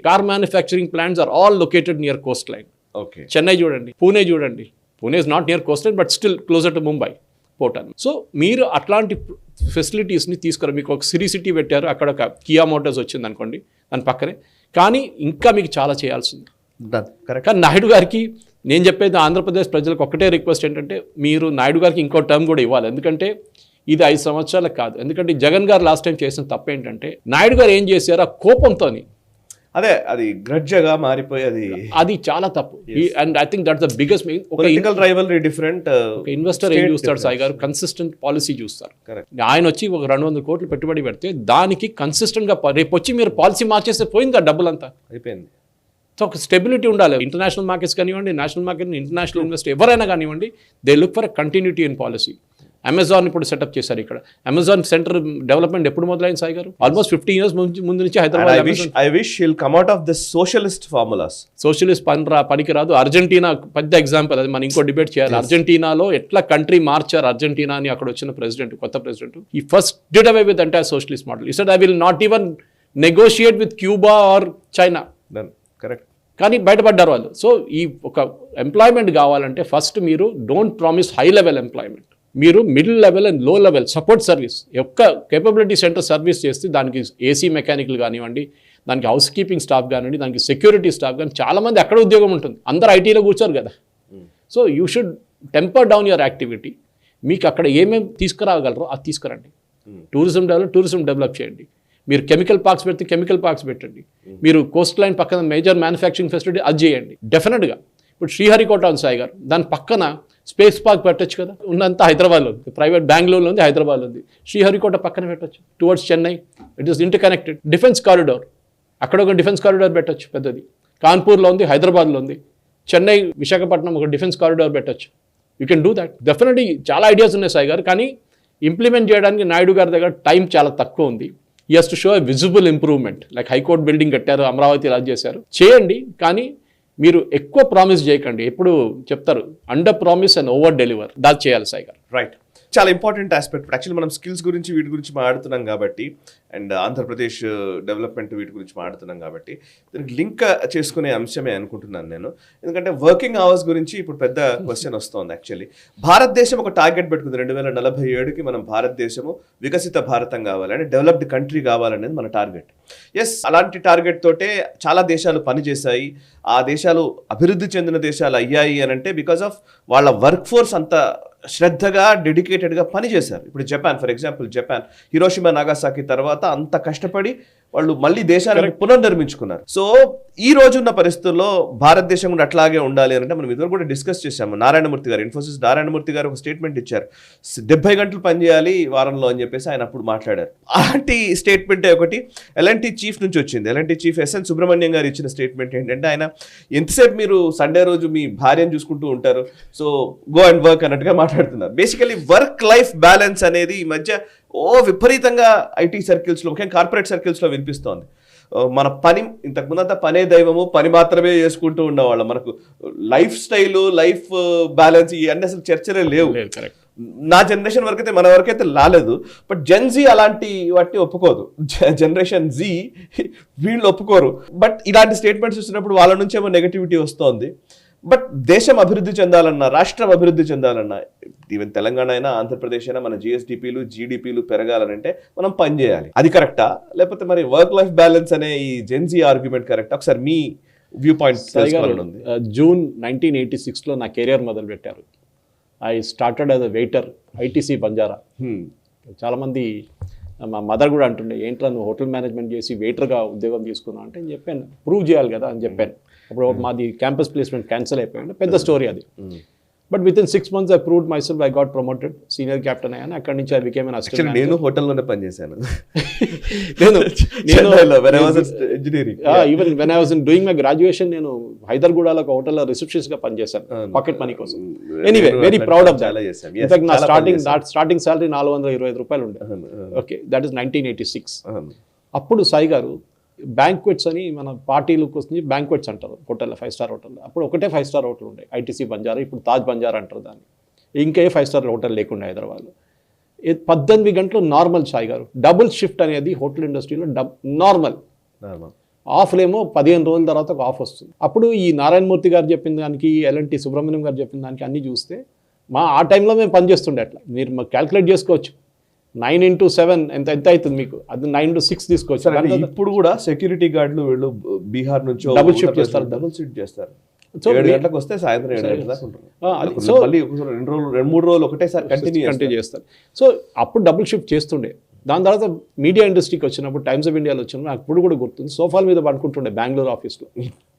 Car manufacturing plants are all located near coast line. Okay, Chennai చూడండి, పూణే చూడండి. Pune is not near coast line but still closer to Mumbai port అని. So మీరు అట్లాంటి ఫెసిలిటీస్ని తీసుకురా. మీకు ఒక సిటీ పెట్టారు, అక్కడ ఒక కియా మోటార్స్ వచ్చింది అనుకోండి దాని పక్కనే, కానీ ఇంకా మీకు చాలా చేయాల్సింది. కానీ నాయుడు గారికి నేను చెప్పేది ఆంధ్రప్రదేశ్ ప్రజలకు ఒకటే రిక్వెస్ట్ ఏంటంటే, మీరు నాయుడు గారికి ఇంకో టర్మ్ కూడా ఇవ్వాలి. ఎందుకంటే ఇది 5 సంవత్సరాలకు కాదు. ఎందుకంటే జగన్ గారు లాస్ట్ టైం చేసిన తప్పు ఏంటంటే, నాయుడు గారు ఏం చేశారు ఆ కోపంతోని, అదే అది గ్రడ్జగా మారిపోయి అది చాలా తప్పు. And I think that's the biggest. Political rivalry different. ఒక ఇన్వెస్టర్ ఏం చూస్తాడు సాయి గారు? కన్సిస్టెంట్ పాలసీ చూస్తారు. ఆయన వచ్చి ఒక 200 కోట్లు పెట్టుబడి పెడితే దానికి కన్సిస్టెంట్ గా రేపు వచ్చి మీరు పాలసీ మార్చేస్తే పోయింది ఆ డబ్బులంతా, అయిపోయింది. సో ఒక స్టెబిలిటీ ఉండాలి. ఇంటర్నేషనల్ మార్కెట్స్ కానివ్వండి, నేషనల్ మార్కెట్, ఇంటర్నేషనల్ ఇన్వెస్టర్ ఎవరైనా కానివ్వండి, they look for continuity in policy. Amazon ఇప్పుడు సెటప్ చేశారు ఇక్కడ. అమెజాన్ సెంటర్ డెవలప్మెంట్ ఎప్పుడు మొదలైంది సాయి గారు? ఆల్మోస్ట్ 15 years ముందు నుంచి Hyderabad. I wish he'll come out of the socialist formulas. Socialist పనికిరాదు. అర్జెంటీనా పెద్ద ఎగ్జాంపుల్, అది మనం ఇంకో డిబేట్ చేయాలి. అర్జెంటీనాలో ఎట్లా కంట్రీ మార్చారు అర్జెంటీనా అని అక్కడ వచ్చిన ప్రెసిడెంట్, కొత్త president, he first did away with entire socialist model. He said I will not even negotiate with Cuba or China. Correct. కానీ బయటపడ్డారు వాళ్ళు. సో ఈ ఒక ఎంప్లాయ్మెంట్ కావాలంటే ఫస్ట్ మీరు don't promise high level employment. మీరు మిడిల్ లెవెల్ అండ్ లో level support service యొక్క కేపబిలిటీ సెంటర్ సర్వీస్ చేస్తే దానికి ఏసీ మెకానికల్ కానివ్వండి, దానికి హౌస్ కీపింగ్ స్టాఫ్ కానివ్వండి, దానికి సెక్యూరిటీ స్టాఫ్ కానీ చాలామంది అక్కడ ఉద్యోగం ఉంటుంది. అందరూ ఐటీలో కూర్చోరు కదా. So you should temper down your activity. మీకు అక్కడ ఏమేమి తీసుకురాగలరో అది తీసుకురండి. టూరిజం డెవలప్ చేయండి. మీరు కెమికల్ పార్క్స్ పెడితే కెమికల్ పార్క్స్ పెట్టండి. మీరు కోస్ట్ లైన్ పక్కన మేజర్ మ్యానుఫ్యాక్చరింగ్ ఫెసిలిటీ అది చేయండి డెఫినెట్గా. ఇప్పుడు శ్రీహరికోట ఉంది సాయి గారు, దాని పక్కన స్పేస్ పార్క్ పెట్టచ్చు కదా. ఉన్నంత హైదరాబాద్లో ఉంది, ప్రైవేట్ బెంగళూరులో ఉంది, హైదరాబాద్లో ఉంది. శ్రీహరికోట పక్కన పెట్టచ్చు, towards Chennai. It is inter connected. Defence corridor, అక్కడ ఒక డిఫెన్స్ కారిడార్ పెట్టచ్చు పెద్దది. కాన్పూర్లో ఉంది, హైదరాబాద్లో ఉంది. చెన్నై విశాఖపట్నం ఒక డిఫెన్స్ కారిడార్ పెట్టచ్చు. You can do that. Definitely చాలా ఐడియాస్ ఉన్నాయి సాయి గారు, కానీ ఇంప్లిమెంట్ చేయడానికి నాయుడు గారి దగ్గర టైం చాలా తక్కువ ఉంది. He has to show a visible improvement. Like high court building కట్టారు, అమరావతి రాజు చేశారు, చేయండి. కానీ మీరు ఎక్కువ ప్రామిస్ చేయకండి. ఎప్పుడు చెప్తారు under promise and over deliver, దాన్ని చేయాలి సాయి గారు. రైట్, చాలా ఇంపార్టెంట్ ఆస్పెక్ట్. యాక్చువల్లీ మనం స్కిల్స్ గురించి వీటి గురించి మాట్లాడుతున్నాం కాబట్టి, అండ్ ఆంధ్రప్రదేశ్ డెవలప్మెంట్ వీటి గురించి మాట్లాడుతున్నాం కాబట్టి దీనికి లింక్ చేసుకునే అంశమే అనుకుంటున్నాను నేను. ఎందుకంటే వర్కింగ్ అవర్స్ గురించి ఇప్పుడు పెద్ద క్వశ్చన్ వస్తుంది. యాక్చువల్లీ భారతదేశం ఒక టార్గెట్ పెట్టుకుంది, 2047కి మనం భారతదేశము వికసిత భారతం కావాలని, డెవలప్డ్ కంట్రీ కావాలనేది మన టార్గెట్. ఎస్, అలాంటి టార్గెట్ తోటే చాలా దేశాలు పనిచేశాయి. ఆ దేశాలు అభివృద్ధి చెందిన దేశాలు అయ్యాయి అని అంటే బికాస్ ఆఫ్ వాళ్ళ వర్క్ ఫోర్స్ అంత శ్రద్ధగా డెడికేటెడ్గా పనిచేశారు. ఇప్పుడు Japan, for example Japan Hiroshima నాగాసాకి తర్వాత అంత కష్టపడి వాళ్ళు మళ్ళీ దేశాలను పునర్నిర్మించుకున్నారు. సో ఈ రోజున్న పరిస్థితుల్లో భారతదేశం కూడా అట్లాగే ఉండాలి అంటే మనం ఇదివరకు కూడా డిస్కస్ చేశాము. నారాయణమూర్తి గారు, ఇన్ఫోసిస్ నారాయణమూర్తి గారు ఒక స్టేట్మెంట్ ఇచ్చారు, 70 గంటలు పనిచేయాలి వారంలో అని చెప్పేసి ఆయన అప్పుడు మాట్లాడారు. అలాంటి స్టేట్మెంట్ ఒకటి ఎల్ఎన్టీ చీఫ్ నుంచి వచ్చింది. ఎల్ఎన్టీ చీఫ్ ఎస్ఎన్ సుబ్రహ్మణ్యం గారు ఇచ్చిన స్టేట్మెంట్ ఏంటంటే, ఆయన ఎంతసేపు మీరు సండే రోజు మీ భార్యను చూసుకుంటూ ఉంటారు, సో గో అండ్ వర్క్ అన్నట్టుగా మాట్లాడుతున్నారు. బేసికలీ వర్క్ లైఫ్ బ్యాలెన్స్ అనేది ఈ మధ్య విపరీతంగా ఐటీ సర్కిల్స్లో, ముఖ్యంగా కార్పొరేట్ సర్కిల్స్లో వినిపిస్తోంది. మన పని, ఇంతకుముందంతా పనే దైవము, పని మాత్రమే చేసుకుంటూ ఉండేవాళ్ళం. మనకు లైఫ్ స్టైలు, లైఫ్ బ్యాలెన్స్ ఇవన్నీ అసలు చర్చలే లేవు. నా జనరేషన్ వరకైతే, మన వరకైతే రాలేదు. బట్ జెన్జీ అలాంటి వాటిని ఒప్పుకోదు. జనరేషన్ జీ వీళ్ళు ఒప్పుకోరు. బట్ ఇలాంటి స్టేట్మెంట్స్ వచ్చినప్పుడు వాళ్ళ నుంచేమో నెగటివిటీ వస్తోంది. బట్ దేశం అభివృద్ధి చెందాలన్నా, రాష్ట్రం అభివృద్ధి చెందాలన్నా, ఈవెన్ తెలంగాణ అయినా ఆంధ్రప్రదేశ్ అయినా మన జిఎస్డిపిలు జీడిపిలు పెరగాలనంటే మనం పని చేయాలి. అది కరెక్టా? లేకపోతే మరి వర్క్ లైఫ్ బ్యాలెన్స్ అనే ఈ జెన్జీ ఆర్గ్యుమెంట్ కరెక్టా? ఒకసారి మీ వ్యూ పాయింట్ తెలుసుకోవాలనుంది. జూన్ 1986లో నా కెరియర్ మొదలు పెట్టారు. I started as a waiter, ITC Banjara. చాలామంది మా మదర్ కూడా అంటుండే ఏంట్రా నువ్వు హోటల్ మేనేజ్మెంట్ చేసి వెయిటర్గా ఉద్యోగం తీసుకున్నావు అంటే నేను చెప్పాను ప్రూవ్ చేయాలి కదా అని చెప్పాను. అప్పుడు మాది క్యాంపస్ ప్లేస్మెంట్ క్యాన్సిల్ అయిపోయింది, పెద్ద స్టోరీ అది. But with in 6 months I proved myself, I got promoted, senior captain అయ్యాను. అక్కడి నుంచి I became an assistant manager. నేను హోటల్లోనే పనిచేశాను నేను engineering. Even when I was doing my graduation నేను హైదర్గూడలో ఒక హోటల్లో రిసెప్షనిస్ట్ గా పనిచేశాను పాకెట్ మనీ కోసం. Anyway very proud of that. In fact నా స్టార్టింగ్ సాలరీ 425 రూపాయలు ఉండే. Okay, that is 1986. అప్పుడు సాయి గారు బ్యాంక్వెట్స్ అని మన పార్టీలకు వస్తుంది, బ్యాంక్వెట్స్ అంటారు హోటల్లో, 5 star హోటల్లో. అప్పుడు ఒకటే 5 star హోటల్ ఉండే, ఐటీసీ బంజారా, ఇప్పుడు తాజ్ బంజారా అంటారు దాన్ని. ఇంకే 5 star హోటల్ లేకుండా హైదరాబాద్లో. 18 గంటలు నార్మల్ సాయి గారు. డబుల్ షిఫ్ట్ అనేది హోటల్ ఇండస్ట్రీలో నార్మల్. ఆఫ్లేమో 15 రోజుల తర్వాత ఒక ఆఫ్ వస్తుంది. అప్పుడు ఈ నారాయణమూర్తి గారు చెప్పిన దానికి, ఎల్ఎన్టీ సుబ్రహ్మణ్యం గారు చెప్పిన దానికి అన్నీ చూస్తే ఆ టైంలో మేము పనిచేస్తుండే. అట్లా మీరు క్యాల్కులేట్ చేసుకోవచ్చు. 9 into 7 ఎంత అవుతుంది మీకు, అది 9 to 6 తీసుకోవచ్చు. ఇప్పుడు కూడా సెక్యూరిటీ గార్డులు వీళ్ళు బీహార్ నుంచి డబుల్ షిఫ్ట్ చేస్తారు. డబుల్ షిఫ్ట్ చేస్తారు. సో 7 గంటలకు వస్తే సాయంత్రం 7 గంటల దాకా ఉంటారు. సో మళ్ళీ 2-3 రోజులు ఒకటేసారి కంటిన్యూ చేస్తారు. సో అప్పుడు డబుల్ షిఫ్ట్ చేస్తుండే. దాని తర్వాత మీడియా ఇండస్ట్రీకి వచ్చినప్పుడు, టైమ్స్ ఆఫ్ ఇండియాలో వచ్చినప్పుడు నాకు ఇప్పుడు కూడా గుర్తుంది, సోఫాల మీద పడుకుంటుండే బెంగళూరు ఆఫీస్లో.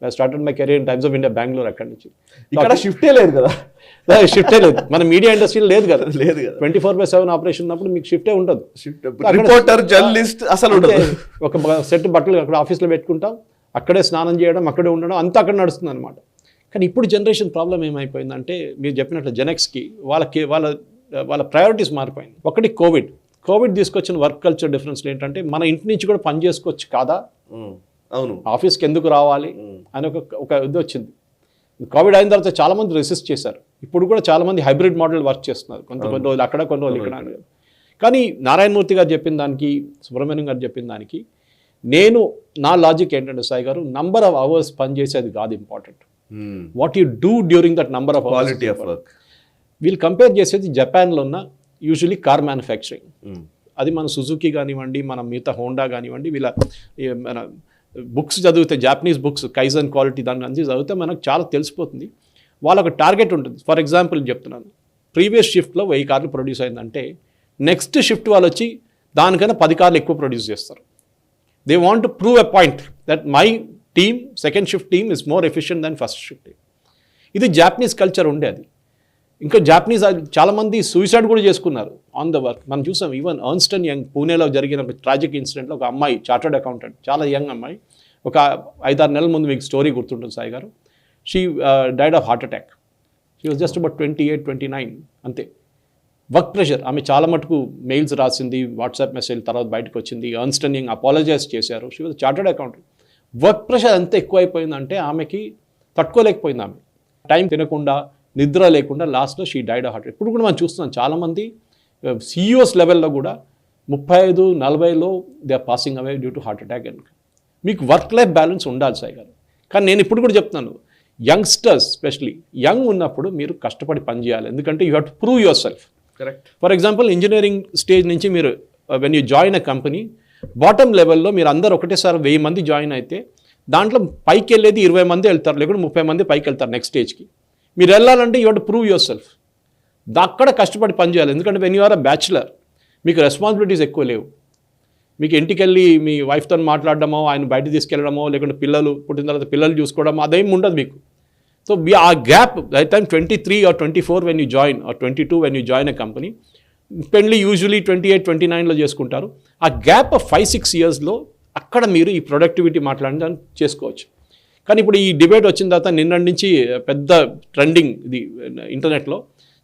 I started my career in times of India Bengaluru. అక్కడి నుంచి ఇక్కడ షిఫ్టే లేదు కదా, షిఫ్టే లేదు. మన మీడియా ఇండస్ట్రీలో లేదు కదా, 24/7 ఆపరేషన్ ఉన్నప్పుడు మీకు షిఫ్టే ఉండదు. రిపోర్టర్, జర్నలిస్ట్ అసలు ఉండదు. ఒక సెట్ బట్టలు అక్కడ ఆఫీస్లో పెట్టుకుంటాం, అక్కడే స్నానం చేయడం, అక్కడే ఉండడం, అంతా అక్కడ నడుస్తుంది అనమాట. కానీ ఇప్పుడు జనరేషన్ ప్రాబ్లం ఏమైపోయిందంటే, మీరు చెప్పినట్లు జెనెక్స్కి వాళ్ళ ప్రయారిటీస్ మారిపోయింది. ఒకటి కోవిడ్ తీసుకొచ్చిన వర్క్ కల్చర్ డిఫరెన్స్ ఏంటంటే, మన ఇంటి నుంచి కూడా పని చేసుకోవచ్చు కాదా, అవును, ఆఫీస్కి ఎందుకు రావాలి అని ఒక ఇది వచ్చింది. కోవిడ్ అయిన తర్వాత చాలామంది రెసిస్ట్ చేశారు. ఇప్పుడు కూడా చాలామంది హైబ్రిడ్ మోడల్ వర్క్ చేస్తున్నారు, కొన్ని రోజులు అక్కడ, కొన్ని రోజులు ఇక్కడ. కానీ నారాయణమూర్తి గారు చెప్పిన దానికి, సుబ్రహ్మణ్యం గారు చెప్పిన దానికి నా లాజిక్ ఏంటంటే సాయి గారు, నంబర్ ఆఫ్ అవర్స్ పని చేసేది కాదు important, what you do during that number of quality of work. వీళ్ళు కంపేర్ చేసేది జపాన్లో ఉన్న యూజువలీ కార్ మ్యానుఫ్యాక్చరింగ్. అది మన సుజుకి కానివ్వండి, మన మిగతా హోండా కానివ్వండి, మన బుక్స్ చదివితే, జాపనీస్ బుక్స్, కైజన్ క్వాలిటీ దాని నుంచి చదివితే మనకు చాలా తెలిసిపోతుంది. వాళ్ళకు టార్గెట్ ఉంటుంది. ఫర్ ఎగ్జాంపుల్ చెప్తున్నాను, ప్రీవియస్ షిఫ్ట్లో 1000 కార్లు ప్రొడ్యూస్ అయిందంటే, నెక్స్ట్ షిఫ్ట్ వాళ్ళు వచ్చి దానికన్నా 10 కార్లు ఎక్కువ ప్రొడ్యూస్ చేస్తారు. They want to prove a point that my team, second shift team is more efficient than first shift team. ఇది జాపనీస్ కల్చర్ ఉండేది. ఇంకా జాపనీస్ చాలామంది సూసైడ్ కూడా చేసుకున్నారు ఆన్ ద వర్క్. మనం చూసాం. ఈవెన్ ఎర్న్స్ట్ అండ్ యంగ్ పూణేలో జరిగిన ఒక ట్రాజిక్ ఇన్సిడెంట్లో ఒక అమ్మాయి, చార్టర్డ్ అకౌంటెంట్, చాలా యంగ్ అమ్మాయి, ఒక 5-6 నెలల ముందు మీకు స్టోరీ గుర్తుంటుంది సాయి గారు. She died of heart attack. She was just about 28-29 అంతే. వర్క్ ప్రెషర్, ఆమె చాలా మటుకు మెయిల్స్ రాసింది, వాట్సాప్ మెసేజ్ తర్వాత బయటకు వచ్చింది. ఎర్న్స్ట్ అండ్ యంగ్ అపాలజైజ్ చేశారు. She was chartered accountant. Work pressure ఎంత ఎక్కువైపోయిందంటే ఆమెకి తట్టుకోలేకపోయింది. ఆమె టైం తినకుండా, నిద్ర లేకుండా లాస్ట్లో షీ డైడ్ ఆఫ్ హార్ట్. ఇప్పుడు కూడా మనం చూస్తున్నాం చాలామంది సిఇఓస్ లెవెల్లో కూడా 35-40లో they are passing away due to heart attack. And మీకు వర్క్ లైఫ్ బ్యాలెన్స్ ఉండాలి సాయి గారు. కానీ నేను ఇప్పుడు కూడా చెప్తున్నాను, యంగ్స్టర్స్ స్పెషలీ యంగ్ ఉన్నప్పుడు మీరు కష్టపడి పని చేయాలి. ఎందుకంటే you have to prove your self. Correct. For example engineering stage నుంచి మీరు when you join a company, bottom లెవెల్లో మీరు అందరు ఒకటేసారి 1000 మంది జాయిన్ అయితే, దాంట్లో పైకి వెళ్ళేది 20 మంది వెళ్తారు, లేకుంటే 30 మంది పైకి వెళ్తారు నెక్స్ట్ స్టేజ్కి. మీరు వెళ్ళాలంటే you have to prove yourself. అక్కడ కష్టపడి పని చేయాలి. ఎందుకంటే when you are a bachelor, మీకు రెస్పాన్సిబిలిటీస్ ఎక్కువ లేవు. మీకు ఇంటికి వెళ్ళి మీ వైఫ్తో మాట్లాడడమో, ఆయన బయట తీసుకెళ్ళడమో, లేకుంటే పిల్లలు పుట్టిన తర్వాత పిల్లలు చూసుకోవడమో అదేం ఉండదు మీకు. సో ఆ gap by time 23 or 24 when you join, or 22 when you join a company. పెళ్ళి యూజువలీ 28-29లో చేసుకుంటారు. ఆ గ్యాప్ ఆఫ్ 5-6 ఇయర్స్లో అక్కడ మీరు ఈ ప్రొడక్టివిటీ మాట్లాడడం చేసుకోవచ్చు. కానీ ఇప్పుడు ఈ డిబేట్ వచ్చిన తర్వాత నిన్నటి నుంచి పెద్ద ట్రెండింగ్ ఇది ఇంటర్నెట్లో.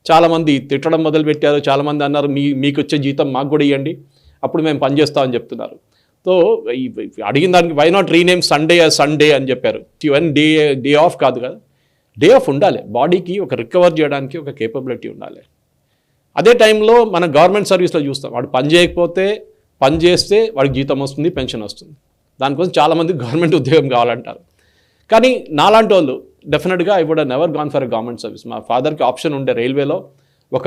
చాలామంది తిట్టడం మొదలుపెట్టారు. చాలామంది అన్నారు, మీకు వచ్చే జీతం మాకు కూడా ఇవ్వండి, అప్పుడు మేము పనిచేస్తామని చెప్తున్నారు. సో అడిగిన దానికి వై నాట్ రీనేమ్ సండే అని చెప్పారు. ఈవెన్ డే ఆఫ్ కాదు కదా, డే ఆఫ్ ఉండాలి. బాడీకి ఒక రికవర్ చేయడానికి ఒక కేపబిలిటీ ఉండాలి. అదే టైంలో మన గవర్నమెంట్ సర్వీస్లో చూస్తాం, వాడు పని చేయకపోతే, పని చేస్తే వాడికి జీతం వస్తుంది, పెన్షన్ వస్తుంది. దానికోసం చాలామంది గవర్నమెంట్ ఉద్యోగం కావాలంటారు. కానీ నాలాంటి వాళ్ళు డెఫినెట్గా I would never gone for a government service. మా ఫాదర్కి ఆప్షన్ ఉండే రైల్వేలో, ఒక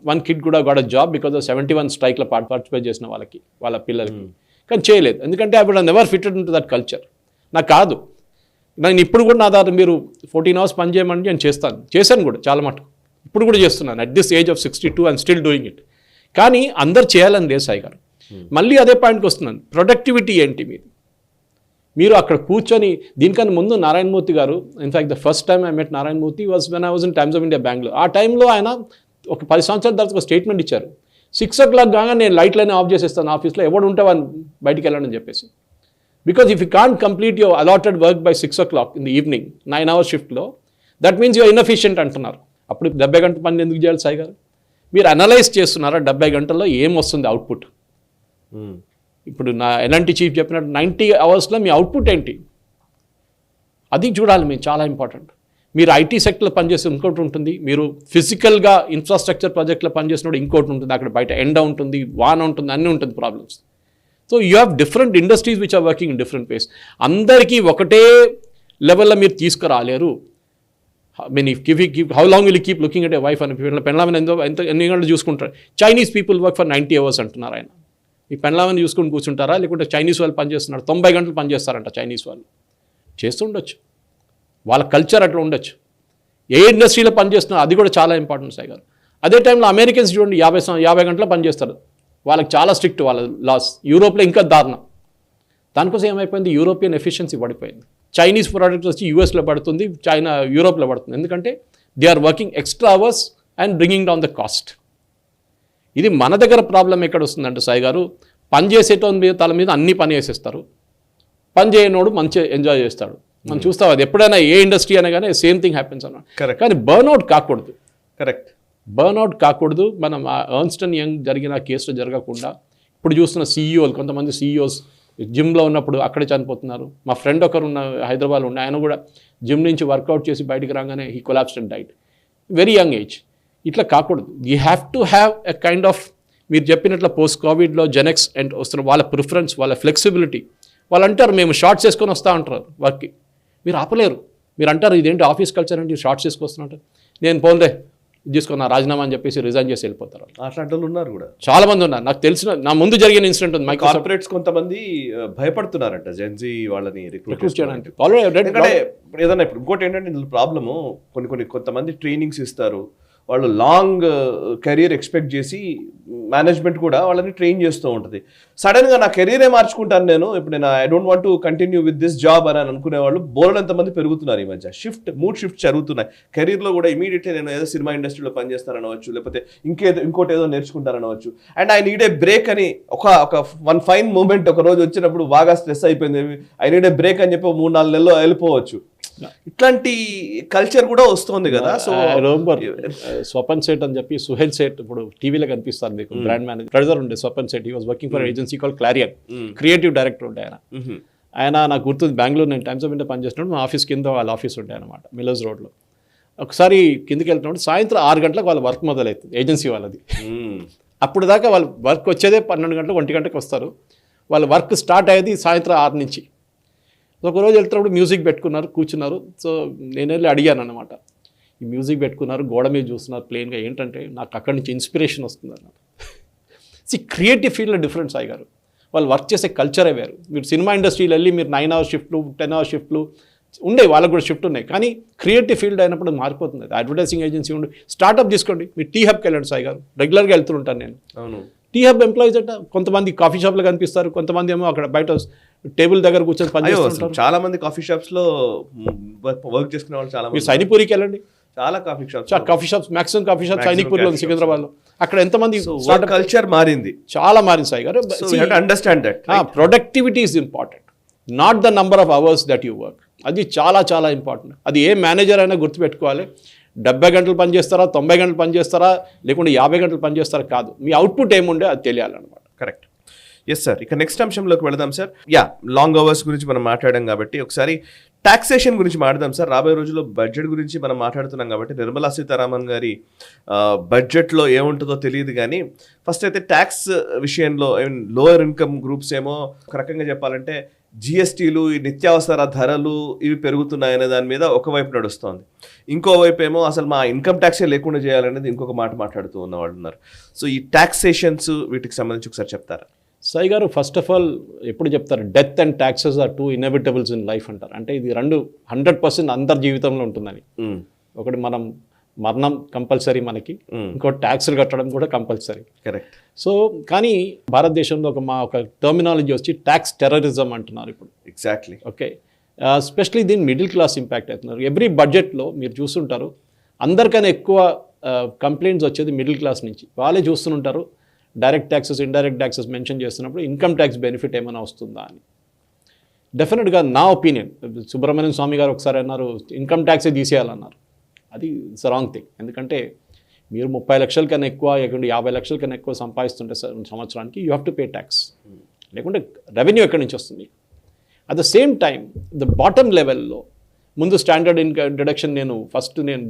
వన్ కిడ్ కూడా got a job because of 71 స్ట్రైక్లో పార్టిసిపేట్ చేసిన వాళ్ళ పిల్లలకి. కానీ చేయలేదు, ఎందుకంటే I would never fitted in to that culture. నాకు కాదు. నేను ఇప్పుడు కూడా నా దాంట్లో మీరు 14 hours పని చేయమని నేను చేశాను కూడా చాలా మటుకు. ఇప్పుడు కూడా చేస్తున్నాను. At this age of 62 I'm still doing it. కానీ అందరు చేయాలని లేదు సాయి గారు. మళ్ళీ అదే పాయింట్కి వస్తున్నాను, ప్రొడక్టివిటీ ఏంటి మీరు అక్కడ కూర్చొని, దీనికన్నా ముందు నారాయణమూర్తి గారు, in fact the first time I met Narayanamurthy was when I was in times of India Bengaluru. ఆ టైంలో ఆయన ఒక 10 సంవత్సరాల తర్వాత ఒక స్టేట్మెంట్ ఇచ్చారు, 6 o'clock కాగా నేను లైట్లనే ఆఫ్ చేసేస్తాను ఆఫీస్లో, ఎవడు ఉంటే వాళ్ళు బయటికి వెళ్ళాలని చెప్పేసి. Because if you can't complete your allotted work by 6 o'clock in the evening 9 hours షిఫ్ట్లో, దట్ మీన్స్ యూఆర్ ఇన్ఎఫిషియెంట్ అంటున్నారు. అప్పుడు 70 గంటల పని ఎందుకు చేయాలి సాయి గారు? మీరు అనలైజ్ చేస్తున్నారా 70 గంటల్లో ఏం వస్తుంది అవుట్పుట్? ఇప్పుడు నా ఎలాంటి చీఫ్ చెప్పినట్టు 90 hours మీ అవుట్పుట్ ఏంటి, అది చూడాలి మేము, చాలా ఇంపార్టెంట్. మీరు ఐటీ సెక్టర్లో పనిచేస్తే ఇంకోటి ఉంటుంది, మీరు ఫిజికల్గా ఇన్ఫ్రాస్ట్రక్చర్ ప్రాజెక్ట్లో పనిచేసినప్పుడు ఇంకోటి ఉంటుంది, అక్కడ బయట ఎండ ఉంటుంది, వాన ఉంటుంది, అన్నీ ఉంటుంది problems. So you have different industries which are working in different ways. అందరికీ ఒకటే లెవెల్లో మీరు తీసుకురాలేరు. I mean how long will keep looking at a wife అని పెళ్ళామని ఎన్ని గంటలు చూసుకుంటారు? Chinese people work for 90 hours అంటున్నారు ఆయన. ఈ పెళ్ళామని చూసుకుని కూర్చుంటారా, లేకుంటే చైనీస్ వాళ్ళు పనిచేస్తున్నారు 90 గంటలు పనిచేస్తారంట చైనీస్ వాళ్ళు. చేస్తుండొచ్చు, వాళ్ళ కల్చర్ అట్లా ఉండొచ్చు. ఏ ఇండస్ట్రీలో పనిచేస్తున్నారు అది కూడా చాలా ఇంపార్టెంట్ సాయి గారు. అదే టైంలో అమెరికన్స్ చూడండి 50 గంటలు పనిచేస్తారు, వాళ్ళకి చాలా స్ట్రిక్ట్ వాళ్ళ లాస్. యూరోప్లో ఇంకా దారుణం. దానికోసం ఏమైపోయింది, యూరోపియన్ ఎఫిషియన్సీ పడిపోయింది. చైనీస్ ప్రోడక్ట్స్ వచ్చి యూఎస్లో పడుతుంది, యూరోప్లో పడుతుంది. ఎందుకంటే they are working extra hours and bringing down the cost. ఇది మన దగ్గర ప్రాబ్లం ఎక్కడ వస్తుందంటే సాయి గారు, పని చేసేటోని మీద తల మీద అన్ని పని వేసేస్తారు, పని చేయనోడు మంచిగా ఎంజాయ్ చేస్తాడు. మనం చూస్తాం అది ఎప్పుడైనా ఏ ఇండస్ట్రీ అయినా కానీ సేమ్ థింగ్ హ్యాపెన్స్ అన్నమాట. కానీ బర్న్అవుట్ కాకూడదు. కరెక్ట్, బర్న్అవుట్ కాకూడదు. మనం ఎర్న్స్ట్ అండ్ యంగ్ జరిగిన కేసులో జరగకుండా, ఇప్పుడు చూస్తున్న సీఈఓలు, కొంతమంది సీఈఓస్ జిమ్లో ఉన్నప్పుడు అక్కడే చనిపోతున్నారు. మా ఫ్రెండ్ ఒకరు ఉన్న హైదరాబాద్లో ఉన్న ఆయన కూడా జిమ్ నుంచి వర్కౌట్ చేసి బయటికి రాగానే he collapsed and died, very young age. ఇట్లా కాకూడదు. You have to have a kind of, మీరు చెప్పినట్లు పోస్ట్ కోవిడ్లో జెనెక్స్ అండ్ వస్తున్న వాళ్ళ ప్రిఫరెన్స్, వాళ్ళ ఫ్లెక్సిబిలిటీ. వాళ్ళు అంటారు మేము షార్ట్స్ వేసుకొని వస్తూ ఉంటారు వర్క్కి, మీరు ఆపలేరు. మీరు అంటారు ఇదేంటి ఆఫీస్ కల్చర్ అంటే షార్ట్స్ వేసుకొస్తున్నట్టు. నేను పోన్లే తీసుకున్నా రాజీనామా అని చెప్పేసి రిజైన్ చేసి వెళ్ళిపోతారు. అట్లాంటి వాళ్ళు ఉన్నారు కూడా, చాలా మంది ఉన్నారు. నాకు తెలిసిన, నా ముందు జరిగిన ఇన్సిడెంట్ ఉంది. కార్పొరేట్స్ కొంతమంది భయపడుతున్నారంట జెన్జీ వాళ్ళని రిక్రూట్ చేయడానికి. ఎందుకంటే ఏదన్నా ఇప్పుడు ఇంకోటి ఏంటంటే ఇందులో ప్రాబ్లము, కొంతమంది ట్రైనింగ్స్ ఇస్తారు, వాళ్ళు లాంగ్ కెరీర్ ఎక్స్పెక్ట్ చేసి మేనేజ్మెంట్ కూడా వాళ్ళని ట్రైన్ చేస్తూ ఉంటుంది. సడన్గా నా కెరీరే మార్చుకుంటాను నేను, ఇప్పుడు నేను I don't want to continue with this job అని అనుకునే వాళ్ళు బోలెడంతమంది పెరుగుతున్నారు ఈ మధ్య. మూడ్ షిఫ్ట్ జరుగుతున్నాయి కెరీర్లో కూడా. ఇమీడియట్లీ నేను ఏదో సినిమా ఇండస్ట్రీలో పనిచేస్తానవచ్చు, లేకపోతే ఇంకోటి ఏదో నేర్చుకుంటానవచ్చు. And I need a break అని ఒక వన్ ఫైన్ మూమెంట్ ఒక రోజు వచ్చినప్పుడు బాగా స్ట్రెస్ అయిపోయింది, ఐ నీడ్ ఏ బ్రేక్ అని చెప్పి 3-4 నెలల్లో వెళ్ళిపోవచ్చు. ఇట్లాంటి కల్చర్ కూడా వస్తుంది కదా. సో స్వపన్ సేట్ అని చెప్పి సుహెల్ సేట్ ఇప్పుడు టీవీలో కనిపిస్తారు మీకు, బ్రాండ్ మేనేజర్ ట్రెజర్ ఉండే Swapan Seth. He was working for agency call Clarion, creative director ఉండే ఆయన. ఆయన నాకు గుర్తుంది, బెంగళూరు నేను టైమ్స్ ఆఫ్ ఇండియా పనిచేస్తున్నప్పుడు మా ఆఫీస్ కింద వాళ్ళ ఆఫీస్ ఉంటాయి అనమాట, మిల్లర్స్ రోడ్లో. ఒకసారి కిందకి వెళ్తున్నప్పుడు సాయంత్రం 6 గంటలకు వాళ్ళ వర్క్ మొదలవుతుంది, ఏజెన్సీ వాళ్ళది. అప్పుడు దాకా వాళ్ళ వర్క్ వచ్చేదే 12 గంటలకు 1 గంటకు వస్తారు. వాళ్ళ వర్క్ స్టార్ట్ అయ్యేది సాయంత్రం 6 నుంచి. ఒకరోజు వెళ్తున్నప్పుడు మ్యూజిక్ పెట్టుకున్నారు, కూర్చున్నారు. సో నేను వెళ్ళి అడిగాను అనమాట, ఈ మ్యూజిక్ పెట్టుకున్నారు, గోడ మీద చూస్తున్నారు ప్లెయిన్గా, ఏంటంటే నాకు అక్కడి నుంచి ఇన్స్పిరేషన్ వస్తుంది అన్నమాట. క్రియేటివ్ ఫీల్డ్లో డిఫరెన్స్ అయ్యారు గారు, వాళ్ళు వర్క్ చేసే కల్చరే వేరు. మీరు సినిమా ఇండస్ట్రీలో వెళ్ళి మీరు 9 hours షిఫ్ట్లు 10 hours షిఫ్ట్లు ఉండే, వాళ్ళకు కూడా షిఫ్ట్ ఉన్నాయి. కానీ క్రియేటివ్ ఫీల్డ్ అయినప్పుడు మారిపోతుంది. అడ్వర్టైజింగ్ ఏజెన్సీ ఉండి స్టార్ట్అప్ తీసుకోండి, మీరు టీ హబ్కి వెళ్ళండి సాయి గారు, రెగ్యులర్గా వెళ్తుంటాను నేను. అవును, టీ హబ్ ఎంప్లాయీస్ అంటే కొంతమంది కాఫీ షాప్లో కనిపిస్తారు, కొంతమంది ఏమో అక్కడ బయట టేబుల్ దగ్గర కూర్చొని పనిచేస్తారు. చాలా మంది కాఫీ షాప్స్ లో వర్క్ చేసుకునే వాళ్ళు చాలా మంది. సైనిక్పూరికి వెళ్ళండి, చాలా coffee shops maximum coffee shop సైనిక్పూర్లో ఉంది, సికింద్రాబాద్లో. అక్కడ ఎంతమంది కల్చర్ మారింది, చాలా మారింది సాయి గారు. Understand that productivity is important, not the number of hours that you work. అది చాలా చాలా ఇంపార్టెంట్. అది ఏ మేనేజర్ అయినా గుర్తుపెట్టుకోవాలి. 70 గంటలు పనిచేస్తారా, 90 గంటలు పనిచేస్తారా, లేకుంటే 50 గంటలు పనిచేస్తారా కాదు, మీ అవుట్పుట్ ఏముండే అది తెలియాలన్నమాట. కరెక్ట్. ఎస్ సార్, ఇక నెక్స్ట్ అంశంలోకి వెళదాం సార్. లాంగ్ అవర్స్ గురించి మనం మాట్లాడాం కాబట్టి ఒకసారి టాక్సేషన్ గురించి మాట్లాడదాం సార్. రాబోయే రోజుల్లో బడ్జెట్ గురించి మనం మాట్లాడుతున్నాం కాబట్టి నిర్మలా సీతారామన్ గారి బడ్జెట్లో ఏముంటుందో తెలియదు. కానీ ఫస్ట్ అయితే ట్యాక్స్ విషయంలో లోయర్ ఇన్కమ్ గ్రూప్స్ ఏమో ఒక రకంగా చెప్పాలంటే జిఎస్టీలు, ఈ నిత్యావసర ధరలు ఇవి పెరుగుతున్నాయనే దాని మీద ఒకవైపు నడుస్తోంది. ఇంకోవైపు ఏమో అసలు మా ఇన్కమ్ ట్యాక్సే లేకుండా చేయాలనేది ఇంకొక మాట మాట్లాడుతూ ఉన్న వాళ్ళు ఉన్నారు. సో ఈ ట్యాక్సేషన్స్ వీటికి సంబంధించి ఒకసారి చెప్తారా? సాయి గారు, ఫస్ట్ ఆఫ్ ఆల్ ఎప్పుడు చెప్తారు, death and taxes are 2 inevitables in life అంటారు. అంటే ఇది 2 100% అందరి జీవితంలో ఉంటుందని. ఒకటి మనం మరణం కంపల్సరీ మనకి, ఇంకో ట్యాక్స్లు కట్టడం కూడా కంపల్సరీ. కరెక్ట్. సో కానీ భారతదేశంలో ఒక టర్మినాలజీ వచ్చి ట్యాక్స్ టెర్రరిజం అంటున్నారు ఇప్పుడు. ఎగ్జాక్ట్లీ. ఓకే, స్పెషలీ దీని మిడిల్ క్లాస్ ఇంపాక్ట్ అవుతున్నారు. ఎవ్రీ బడ్జెట్లో మీరు చూస్తుంటారు అందరికన్నా ఎక్కువ కంప్లైంట్స్ వచ్చేది మిడిల్ క్లాస్ నుంచి. వాళ్ళే చూస్తుంటారు direct taxes, indirect taxes mention చేస్తున్నప్పుడు ఇన్కమ్ ట్యాక్స్ బెనిఫిట్ ఏమైనా వస్తుందా అని. డెఫినెట్గా నా ఒపీనియన్, సుబ్రహ్మణ్యం స్వామి గారు ఒకసారి అన్నారు ఇన్కమ్ ట్యాక్సే తీసేయాలన్నారు. అది ఇట్స్ రాంగ్ థింగ్. ఎందుకంటే మీరు 30 లక్షల కన్నా ఎక్కువ, లేకుంటే 50 లక్షల కన్నా ఎక్కువ సంపాదిస్తుంటే సంవత్సరానికి you have to pay tax, లేకుంటే రెవెన్యూ ఎక్కడి నుంచి వస్తుంది. At the same time the bottom లెవెల్లో ముందు స్టాండర్డ్ ఇన్కమ్ డిడక్షన్ నేను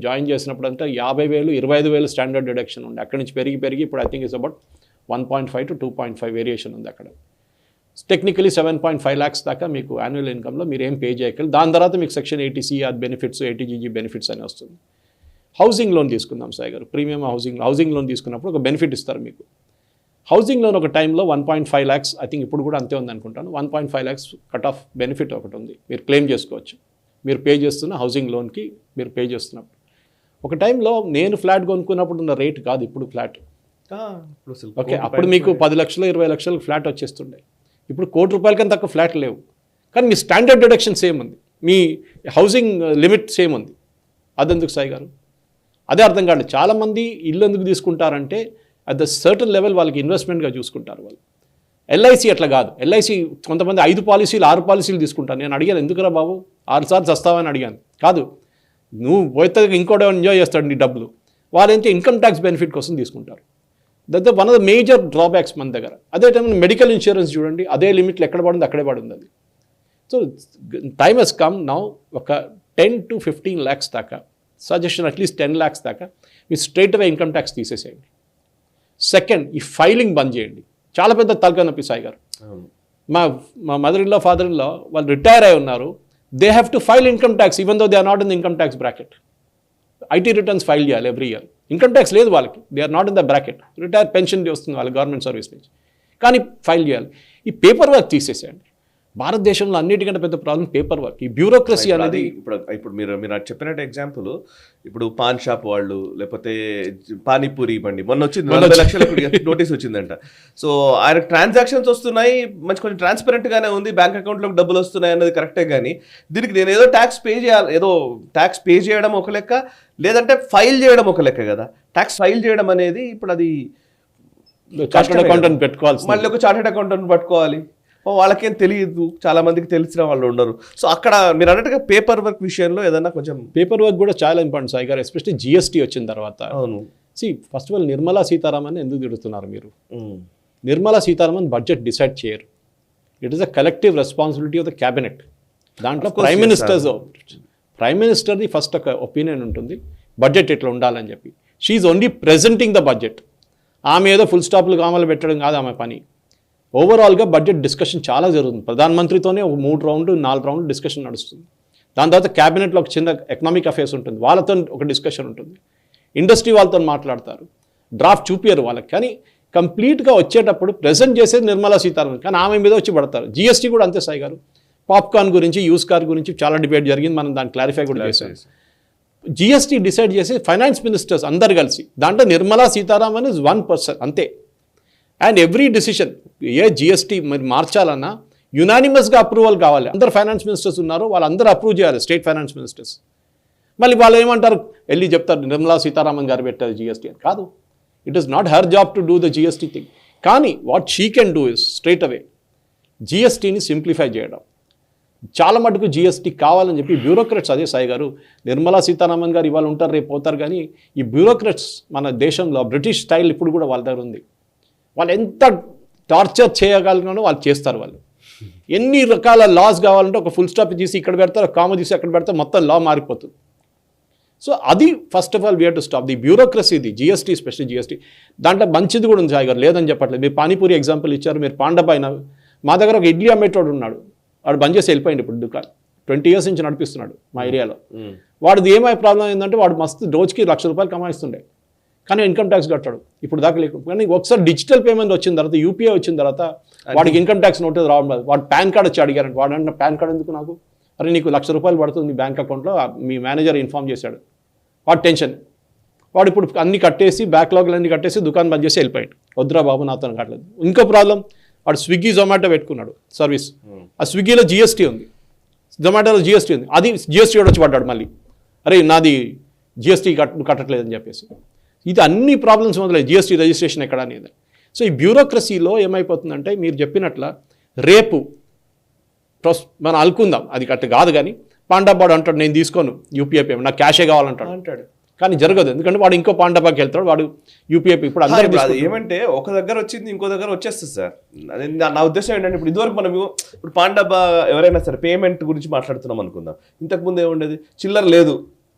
జాయిన్ చేసినప్పుడు అంతా 50,000, 25,000 స్టాండర్డ్ డిడక్షన్ ఉంది. అక్కడి నుంచి పెరిగి ఇప్పుడు I think it's about 1.5 to 2.5 variation ఉంది అక్కడ. టెక్నికలీ 7.5 lakhs దాకా మీకు యాన్యువల్ ఇన్కమ్లో మీరు ఏం పే చేయగలరు. దాని తర్వాత మీకు section 80C benefits, 80GG benefits అని వస్తుంది. హౌసింగ్ లోన్ తీసుకుందాం సాయి గారు, ప్రీమియం హౌసింగ్ లోన్ తీసుకున్నప్పుడు ఒక బెనిఫిట్ ఇస్తారు మీకు. హౌసింగ్ లోన్ ఒక టైంలో 1.5 lakhs, ఐ థింక్ ఇప్పుడు కూడా అంతే ఉంది అనుకుంటాను, 1.5 lakhs కట్ ఆఫ్ బెనిఫిట్ ఒకటి ఉంది, మీరు క్లెయిమ్ చేసుకోవచ్చు. మీరు పే చేస్తున్న హౌసింగ్ లోన్కి మీరు పే చేస్తున్నప్పుడు. ఒక టైంలో నేను ఫ్లాట్ కొనుక్కున్నప్పుడు ఉన్న రేట్ కాదు ఇప్పుడు ఫ్లాట్. ఓకే, అప్పుడు మీకు 10 లక్షలు 20 లక్షలకు ఫ్లాట్ వచ్చేస్తుండే. ఇప్పుడు ₹1,00,00,000 కన్నా తక్కువ ఫ్లాట్ లేవు, కానీ మీ స్టాండర్డ్ డిడక్షన్ సేమ్ ఉంది, మీ హౌసింగ్ లిమిట్ సేమ్ ఉంది. అదెందుకు సాయి గారు? అదే అర్థం కాదు. చాలామంది ఇల్లు ఎందుకు తీసుకుంటారంటే అట్ ద సర్టన్ లెవెల్ వాళ్ళకి ఇన్వెస్ట్మెంట్గా చూసుకుంటారు వాళ్ళు. ఎల్ఐసి అట్లా కాదు. ఎల్ఐసి కొంతమంది 5 పాలసీలు 6 పాలసీలు తీసుకుంటారు. నేను అడిగాను ఎందుకురా బాబు 6 సార్లు చస్తావని అడిగాను. కాదు, నువ్వు పోతే ఇంకోటి ఎంజాయ్ చేస్తాడు నీ డబ్బులు. వాళ్ళైతే ఇన్కమ్ ట్యాక్స్ బెనిఫిట్ కోసం తీసుకుంటారు. That one of the major drawbacks మన దగ్గర. అదే టైంలో మెడికల్ ఇన్సూరెన్స్ చూడండి, అదే లిమిట్లు ఎక్కడ పడింది అక్కడే పడింది అది. So time has come now, ఒక 10 to 15 lakhs దాకా, సజెషన్ అట్లీస్ట్ 10 lakhs దాకా మీరు స్ట్రైట్ అవే ఇన్కమ్ ట్యాక్స్ తీసేసేయండి. సెకండ్, ఈ ఫైలింగ్ బంద్ చేయండి. చాలా పెద్ద తలకాయ నొప్పి సాయి గారు. మా mother in law, father in law వాళ్ళు రిటైర్ అయి ఉన్నారు. They have to file income tax even though they are not in the income tax bracket. IT returns file చేయాలి ఎవ్రీ ఇయర్. ఇన్కమ్ ట్యాక్స్ లేదు వాళ్ళకి, they are not in the bracket. Retire pension వస్తుంది వాళ్ళకి government service నుంచి, కానీ file చేయాలి. ఈ paper work తీసేసేయండి. భారతదేశంలో అన్నిటికంటే పెద్ద ప్రాబ్లం పేపర్ వర్క్, ఈ బ్యూరోక్రసీ అనేది. ఇప్పుడు మీరు చెప్పినట్టు ఎగ్జాంపుల్, ఇప్పుడు పాన్ షాప్ వాళ్ళు, లేకపోతే పానీపూరి బండి మొన్న వచ్చింది 40 లక్షలకు నోటీస్ వచ్చిందంట. సో ఆయన ట్రాన్సాక్షన్స్ వస్తున్నాయి, కొంచెం ట్రాన్స్పరెంట్ గానే ఉంది, బ్యాంక్ అకౌంట్లోకి డబ్బులు వస్తున్నాయి అన్నది కరెక్టే. కానీ దీనికి నేను ఏదో ట్యాక్స్ పే చేయాలి, ఏదో ట్యాక్స్ పే చేయడం ఒక లెక్క, లేదంటే ఫైల్ చేయడం ఒక లెక్క కదా. ట్యాక్స్ ఫైల్ చేయడం అనేది ఇప్పుడు అది చార్టెడ్ అకౌంటెంట్ పెట్టుకోవాలి, మళ్ళీ ఒక చార్టెడ్ అకౌంటెంట్ పట్టుకోవాలి. వాళ్ళకేం తెలియదు, చాలా మందికి తెలిసిన వాళ్ళు ఉండరు. సో అక్కడ మీరు అన్నట్టుగా పేపర్ వర్క్ విషయంలో ఏదన్నా కొంచెం పేపర్ వర్క్ కూడా చాలా ఇంపార్టెంట్ సాయి గారు, ఎస్పెషల్లీ GST వచ్చిన తర్వాత. అవును. First of all Nirmala Sitharaman ఎందుకు తిడుతున్నారు మీరు? నిర్మలా సీతారామన్ బడ్జెట్ డిసైడ్ చేయరు. It is a collective responsibility of the cabinet. దాంట్లో ప్రైమ్ మినిస్టర్ది ఫస్ట్ ఒక ఒపీనియన్ ఉంటుంది, బడ్జెట్ ఇట్లా ఉండాలని చెప్పి. She's only presenting the budget. ఆమె ఏదో ఫుల్ స్టాప్లు కామలు పెట్టడం కాదు ఆమె పని. ఓవరాల్గా బడ్జెట్ డిస్కషన్ చాలా జరుగుతుంది. ప్రధానమంత్రితోనే ఒక 3 రౌండ్లు 4 రౌండ్లు డిస్కషన్ నడుస్తుంది. దాని తర్వాత క్యాబినెట్లో ఒక చిన్న ఎకనామిక్ అఫేర్స్ ఉంటుంది, వాళ్ళతో ఒక డిస్కషన్ ఉంటుంది. ఇండస్ట్రీ వాళ్ళతో మాట్లాడతారు, డ్రాఫ్ట్ చూపించారు వాళ్ళకి. కానీ కంప్లీట్గా వచ్చేటప్పుడు ప్రెజెంట్ చేసేది నిర్మలా సీతారామన్, కానీ ఆమె మీద వచ్చి పడతారు. GST కూడా అంతే సాయి గారు. పాప్కార్న్ గురించి, యూస్ కార్ గురించి చాలా డిబేట్ జరిగింది, మనం దాన్ని క్లారిఫై కూడా చేసాం. GST డిసైడ్ చేసి ఫైనాన్స్ మినిస్టర్స్ అందరు కలిసి, దాంట్లో నిర్మలా సీతారామన్ ఇస్ 1% అంతే. And every decision, A GST మరి మార్చాలన్నా యునానిమస్గా అప్రూవల్ కావాలి. అందరు ఫైనాన్స్ మినిస్టర్స్ ఉన్నారు, వాళ్ళందరూ అప్రూవ్ చేయాలి, స్టేట్ ఫైనాన్స్ మినిస్టర్స్. మళ్ళీ వాళ్ళు ఏమంటారు, వెళ్ళి చెప్తారు నిర్మలా సీతారామన్ గారు పెట్టారు GST అని. కాదు, it is not her job to do the GST thing. కానీ what she can do is straight away GSTని సింప్లిఫై చేయడం. చాలా మటుకు GST కావాలని చెప్పి బ్యూరోక్రాట్స్, అదే సాయి గారు, నిర్మలా సీతారామన్ గారు ఇవాళ ఉంటారు రేపు పోతారు, కానీ ఈ బ్యూరోక్రాట్స్ మన దేశంలో బ్రిటిష్ స్టైల్ ఇప్పుడు కూడా వాళ్ళ దగ్గర ఉంది. వాళ్ళు ఎంత టార్చర్ చేయగలిగినానో వాళ్ళు చేస్తారు. వాళ్ళు ఎన్ని రకాల లాస్ కావాలంటే ఒక ఫుల్ స్టాప్ తీసి ఇక్కడ పెడతారు, ఒక కామ తీసి అక్కడ పెడతారు, మొత్తం లా మారిపోతుంది. సో అది first of all we have to stop the bureaucracy. ఇది GST, స్పెషల్ GST దాంట్లో మంచిది కూడా ఉంది సాయి గారు, లేదని చెప్పట్లేదు. మీరు పానీపూరి ఎగ్జాంపుల్ ఇచ్చారు, మీరు పాండపైన. మా దగ్గర ఒక ఇడ్లీ అమ్మేటోడు ఉన్నాడు, వాడు బంద్ చేసి వెళ్ళిపోయింది. ఇప్పుడు దుకాణం 20 years నుంచి నడిపిస్తున్నాడు మా ఏరియాలో. వాడిది ఏమై ప్రాబ్లం ఏంటంటే వాడు మస్తు రోజుకి ₹1,00,000 కమాయిస్తుండే, కానీ ఇన్కమ్ ట్యాక్స్ కట్టాడు ఇప్పుడు దాకా లేకుండా. కానీ ఒకసారి డిజిటల్ పేమెంట్ వచ్చిన తర్వాత, UPI వచ్చిన తర్వాత వాడికి ఇన్కమ్ ట్యాక్స్ నోటీస్ రావడం లేదు. వాడు పాన్ కార్డ్ వచ్చి అడిగారంటే, వాడు అంటే పాన్ కార్డ్ ఎందుకు నాకు? అరే నీకు ₹1,00,000 పడుతుంది బ్యాంక్ అకౌంట్లో, మీ మేనేజర్ ఇన్ఫార్మ్ చేశాడు. వాడు టెన్షన్, వాడు ఇప్పుడు అన్ని కట్టేసి బ్యాక్లాగ్లు అన్ని కట్టేసి దుకాణం బంద్ చేసి వెళ్ళిపోయాడు. వద్దురా బాబు నాతో కట్టలేదు. ఇంకో ప్రాబ్లం, వాడు స్విగ్గీ జొమాటో పెట్టుకున్నాడు సర్వీస్. ఆ స్విగ్గీలో జిఎస్టీ ఉంది, జొమాటోలో జిఎస్టీ ఉంది. అది జిఎస్టీ వాడు వచ్చి పడ్డాడు మళ్ళీ, అరే నాది జిఎస్టీ కట్టట్లేదని చెప్పేసి. ఇది అన్ని ప్రాబ్లమ్స్ మొదలయ్యాయి, జిఎస్టీ రిజిస్ట్రేషన్ ఎక్కడ అనేది. సో ఈ బ్యూరోక్రసీలో ఏమైపోతుందంటే మీరు చెప్పినట్ల రేపు మనం అనుకుందాం అది కరెక్ట్ కాదు, కానీ పాండాబాడు అంటాడు నేను తీసుకోను యూపీఐ పేమెంట్, నాకు క్యాషే కావాలంటాడు. కానీ జరగదు, ఎందుకంటే వాడు ఇంకో పాండాబాకి వెళ్తాడు, వాడు యూపీఐ ఇప్పుడు అందరూ ఏమంటే ఒక దగ్గర వచ్చింది ఇంకో దగ్గర వచ్చేస్తుంది సార్. అదే నా ఉద్దేశం ఏంటంటే ఇప్పుడు ఇదివరకు మనం ఇప్పుడు పాండాబా ఎవరైనా సరే పేమెంట్ గురించి మాట్లాడుతున్నాం అనుకుందాం, ఇంతకుముందు ఏముండేది చిల్లర లేదు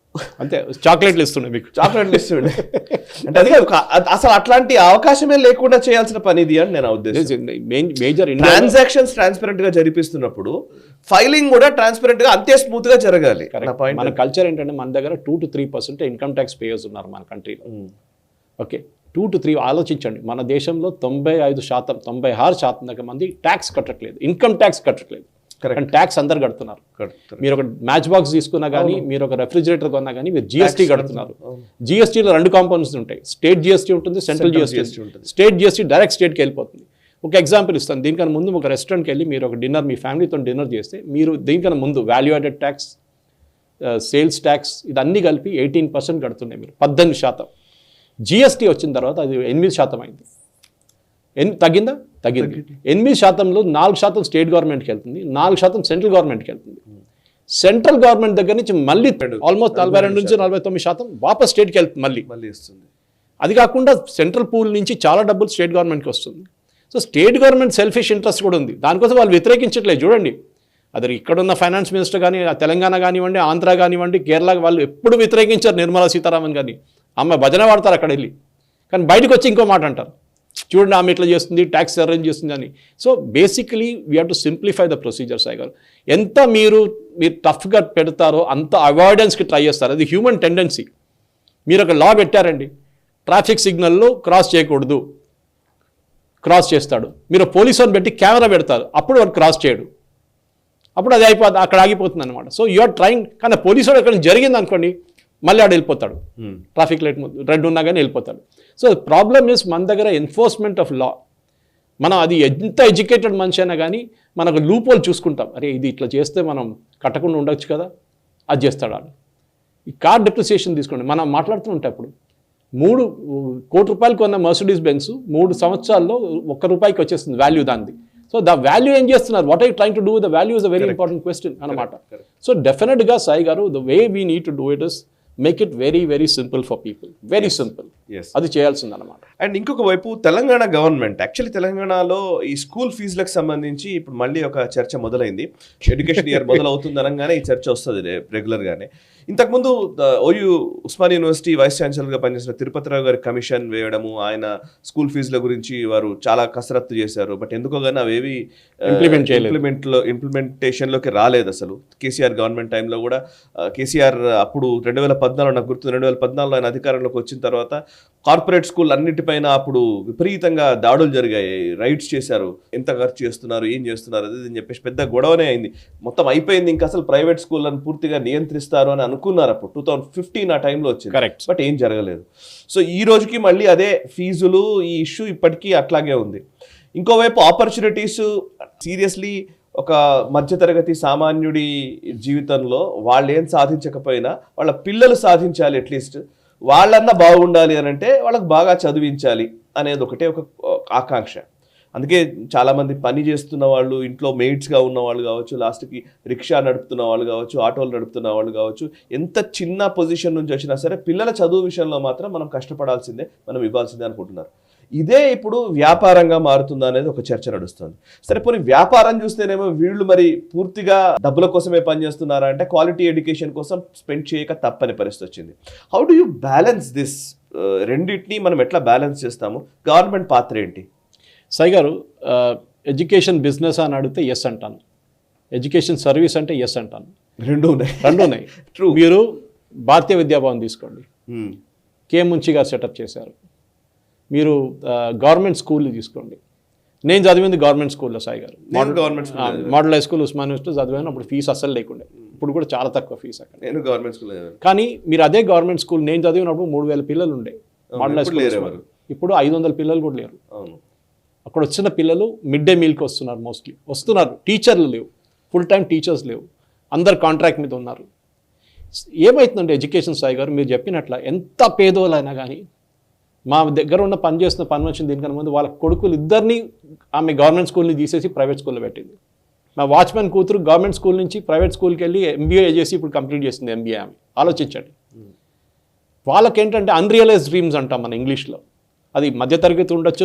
అంతే, చాక్లెట్లు ఇస్తుండే మీకు, చాక్లెట్లు ఇస్తుండే. అంటే అది అసలు అట్లాంటి అవకాశమే లేకుండా చేయాల్సిన పని ఇది అని నేను ఉద్దేశం. మేజర్ ట్రాన్సాక్షన్స్ ట్రాన్స్పరెంట్ గా జరిపిస్తున్నప్పుడు ఫైలింగ్ కూడా ట్రాన్స్పరెంట్ గా అంతే స్మూత్ గా జరగాలి. మన కల్చర్ ఏంటంటే మన దగ్గర 2 to 3% ఇన్కమ్ ట్యాక్స్ పేయర్స్ ఉన్నారు మన కంట్రీలో. ఓకే, 2 to 3 ఆలోచించండి, మన దేశంలో 95%, 96% దాకా మంది ట్యాక్స్ కట్టట్లేదు, ఇన్కమ్ ట్యాక్స్ కట్టట్లేదు. కానీ ట్యాక్స్ అందరు కడుతున్నారు. మీరు ఒక మ్యాచ్ బాక్స్ తీసుకున్నా కానీ, మీరు ఒక రెఫ్రిజిరేటర్ కొన్నా కానీ మీరు జిఎస్టీ కడుతున్నారు. జిఎస్టీలో 2 కాంపోనెంట్స్ ఉంటాయి, స్టేట్ జిఎస్టీ ఉంటుంది, సెంట్రల్ జిఎస్టీ ఉంటుంది. స్టేట్ జిఎస్టీ డైరెక్ట్ స్టేట్కి వెళ్ళిపోతుంది. ఒక ఎగ్జాంపుల్ ఇస్తాను, దీనికన్నా ముందు ఒక రెస్టారెంట్కి వెళ్ళి మీరు ఒక డిన్నర్ మీ ఫ్యామిలీతో డిన్నర్ చేస్తే మీరు దీనికన్నా ముందు value added tax, sales tax ఇదన్నీ కలిపి 18% కడుతున్నాయి మీరు, 18%. జిఎస్టీ వచ్చిన తర్వాత అది 8% అయింది. తగ్గిందా? తగ్గింది. 8%లో 4% స్టేట్ గవర్నమెంట్కి వెళ్తుంది, 4% సెంట్రల్ గవర్నమెంట్కి వెళ్తుంది. సెంట్రల్ గవర్నమెంట్ దగ్గర నుంచి మళ్ళీ ఆల్మోస్ట్ 42 నుంచి 49% వాపస్ స్టేట్కి వెళ్తుంది మళ్ళీ వస్తుంది. అది కాకుండా సెంట్రల్ పూల్ నుంచి చాలా డబ్బులు స్టేట్ గవర్నమెంట్కి వస్తుంది. So state government selfish interest కూడా ఉంది, దానికోసం వాళ్ళు వ్యతిరేకించట్లేదు. చూడండి, అది ఇక్కడున్న ఫైనాన్స్ మినిస్టర్ కానీ, తెలంగాణ కానివ్వండి, ఆంధ్ర కానివ్వండి, కేరళ, వాళ్ళు ఎప్పుడు వ్యతిరేకించారు నిర్మలా సీతారామన్ కానీ. అమ్మ భజన వాడతారు అక్కడ వెళ్ళి, కానీ బయటకు వచ్చి ఇంకో మాట అంటారు, చూడండి ఆమె ఇట్లా చేస్తుంది, ట్యాక్స్ అరేంజ్ చేస్తుంది అని. So basically we have to simplify the procedure. Sai గారు, ఎంత మీరు టఫ్గా పెడతారో అంత అవాయిడెన్స్కి ట్రై చేస్తారు, అది హ్యూమన్ టెండెన్సీ. మీరు ఒక లా పెట్టారండి, ట్రాఫిక్ సిగ్నల్లో క్రాస్ చేయకూడదు, క్రాస్ చేస్తాడు. మీరు పోలీసు అని పెట్టి కెమెరా పెడతారు, అప్పుడు వాడు క్రాస్ చేయడు, అప్పుడు అది అయిపోతుంది, అక్కడ ఆగిపోతుంది అనమాట. సో యు ఆర్ ట్రైంగ్, కానీ పోలీసు వాడు ఎక్కడ జరిగింది అనుకోండి మళ్ళీ ఆడు వెళ్ళిపోతాడు, ట్రాఫిక్ లైట్ రెడ్ ఉన్నా కానీ వెళ్ళిపోతాడు. సో ప్రాబ్లమ్ ఇస్ మన దగ్గర ఎన్ఫోర్స్మెంట్ ఆఫ్ లా. మనం అది ఎంత ఎడ్యుకేటెడ్ మనిషి అయినా కానీ మనకు లూప్ హోల్ చూసుకుంటాం, అరే ఇది ఇట్లా చేస్తే మనం కట్టకుండా ఉండొచ్చు కదా, అది చేస్తాడు ఆడు. ఈ కార్ డిప్రిసియేషన్ తీసుకోండి, మనం మాట్లాడుతుంటే అప్పుడు 3 కోటి రూపాయలు కొన్న మర్సిడీస్ బెన్స్ 3 సంవత్సరాల్లో ₹1 వచ్చేస్తుంది వాల్యూ దాన్ని. సో ద వాల్యూ ఏం చేస్తున్నారు, what are you trying to do, the value is a very important question అనమాట. సో డెఫినెట్గా సాయి గారు, the way we need to do it is make it very very simple for people, very simple. అది చేయాల్సింది అనమాట. And ఇంకొక వైపు Telangana government, actually తెలంగాణలో ఈ స్కూల్ ఫీజులకు సంబంధించి ఇప్పుడు మళ్ళీ ఒక చర్చ మొదలైంది. ఎడ్యుకేషన్ ఇయర్ మొదలవుతుంది అనగానే ఈ చర్చ వస్తుంది రెగ్యులర్గానే. ఇంతకుముందు ఓయూ ఉస్మానియా యూనివర్సిటీ వైస్ ఛాన్సలర్గా పనిచేసిన తిరుపతిరావు గారి కమిషన్ వేయడము, ఆయన స్కూల్ ఫీజుల గురించి వారు చాలా కసరత్తు చేశారు. బట్ ఎందుకో కానీ అవేవి ఇంప్లిమెంటేషన్లోకి రాలేదు అసలు. కేసీఆర్ గవర్నమెంట్ టైంలో కూడా కేసీఆర్ అప్పుడు 2014 నాకు గుర్తు, 2014 ఆయన అధికారంలోకి వచ్చిన తర్వాత కార్పొరేట్ స్కూల్ అన్నిటిపైన అప్పుడు విపరీతంగా దాడులు జరిగాయి, రైడ్స్ చేశారు, ఎంత ఖర్చు చేస్తున్నారు, ఏం చేస్తున్నారు అది అని చెప్పేసి పెద్ద గొడవనే అయింది. మొత్తం అయిపోయింది, ఇంకా అసలు ప్రైవేట్ స్కూళ్ళని పూర్తిగా నియంత్రిస్తారు అని అనుకున్నారు అప్పుడు 2015 ఆ టైంలో వచ్చింది. బట్ ఏం జరగలేదు. సో ఈ రోజుకి మళ్ళీ అదే ఫీజులు, ఈ ఇష్యూ ఇప్పటికీ అట్లాగే ఉంది. ఇంకోవైపు ఆపర్చునిటీస్, సీరియస్లీ ఒక మధ్యతరగతి సామాన్యుడి జీవితంలో వాళ్ళు ఏం సాధించకపోయినా వాళ్ళ పిల్లలు సాధించాలి, అట్లీస్ట్ వాళ్ళన్నా బాగుండాలి అని అంటే వాళ్ళకి బాగా చదివించాలి అనేది ఒకటే ఒక ఆకాంక్ష. అందుకే చాలామంది పని చేస్తున్న వాళ్ళు, ఇంట్లో మెయిడ్స్గా ఉన్న వాళ్ళు కావచ్చు, లాస్ట్కి రిక్షా నడుపుతున్న వాళ్ళు కావచ్చు, ఆటోలు నడుపుతున్న వాళ్ళు కావచ్చు, ఎంత చిన్న పొజిషన్ నుంచి వచ్చినా సరే పిల్లల చదువు విషయంలో మాత్రం మనం కష్టపడాల్సిందే, మనం ఇవ్వాల్సిందే అనుకుంటున్నారు. ఇదే ఇప్పుడు వ్యాపారంగా మారుతుందా అనేది ఒక చర్చ నడుస్తుంది. సరే పోనీ వ్యాపారం చూస్తేనేమో వీళ్ళు మరి పూర్తిగా డబ్బుల కోసమే పనిచేస్తున్నారా అంటే క్వాలిటీ ఎడ్యుకేషన్ కోసం స్పెండ్ చేయక తప్పని పరిస్థితి వచ్చింది. How do you balance this? రెండింటినీ మనం ఎట్లా బ్యాలెన్స్ చేస్తాము? గవర్నమెంట్ పాత్ర ఏంటి? సాయి గారు, ఎడ్యుకేషన్ బిజినెస్ అని అడిగితే ఎస్ అంటాను, ఎడ్యుకేషన్ సర్వీస్ అంటే ఎస్ అంటాను. రెండు ఉన్నాయి. ట్రూ. మీరు భారతీయ విద్యాభవన్ తీసుకోండి, కే ముంచి గారు సెటప్ చేశారు. మీరు గవర్నమెంట్ స్కూల్ తీసుకోండి, నేను చదివింది గవర్నమెంట్ స్కూల్లో సాయి గారు, model high school Osmania university చదివాను. అప్పుడు ఫీజు అస్సలు లేకుండే. ఇప్పుడు కూడా చాలా తక్కువ ఫీజు అక్కడ. నేను గవర్నమెంట్ స్కూల్ కానీ మీరు అదే గవర్నమెంట్ స్కూల్ నేను చదివినప్పుడు 3,000 పిల్లలు ఉండే మోడల్ ఇప్పుడు లేరు ఎవరు. ఇప్పుడు 500 పిల్లలు కూడా లేరు. అవును. అక్కడ వచ్చిన పిల్లలు మిడ్ డే మీల్కి వస్తున్నారు, మోస్ట్లీ వస్తున్నారు. టీచర్లు లేవు, ఫుల్ టైం టీచర్స్ లేవు, అందరు కాంట్రాక్ట్ మీద ఉన్నారు. ఏమవుతుందంటే ఎడ్యుకేషన్ సాయి గారు మీరు చెప్పినట్ల ఎంత పేదోళ్ళైనా కానీ మా దగ్గర ఉన్న పని చేస్తున్న పని వచ్చిన దీనికన్నా ముందు వాళ్ళ కొడుకులు ఇద్దరిని ఆమె గవర్నమెంట్ స్కూల్ని తీసేసి ప్రైవేట్ స్కూల్లో పెట్టింది. మా వాచ్మెన్ కూతురు గవర్నమెంట్ స్కూల్ నుంచి ప్రైవేట్ స్కూల్కి వెళ్ళి ఎంబీఏ చేసి ఇప్పుడు కంప్లీట్ చేసింది ఎంబీఏ. ఆమె ఆలోచించండి. వాళ్ళకేంటంటే అన్రియలైజ్ డ్రీమ్స్ అంటాం మన ఇంగ్లీష్లో. అది మధ్యతరగతి ఉండొచ్చు,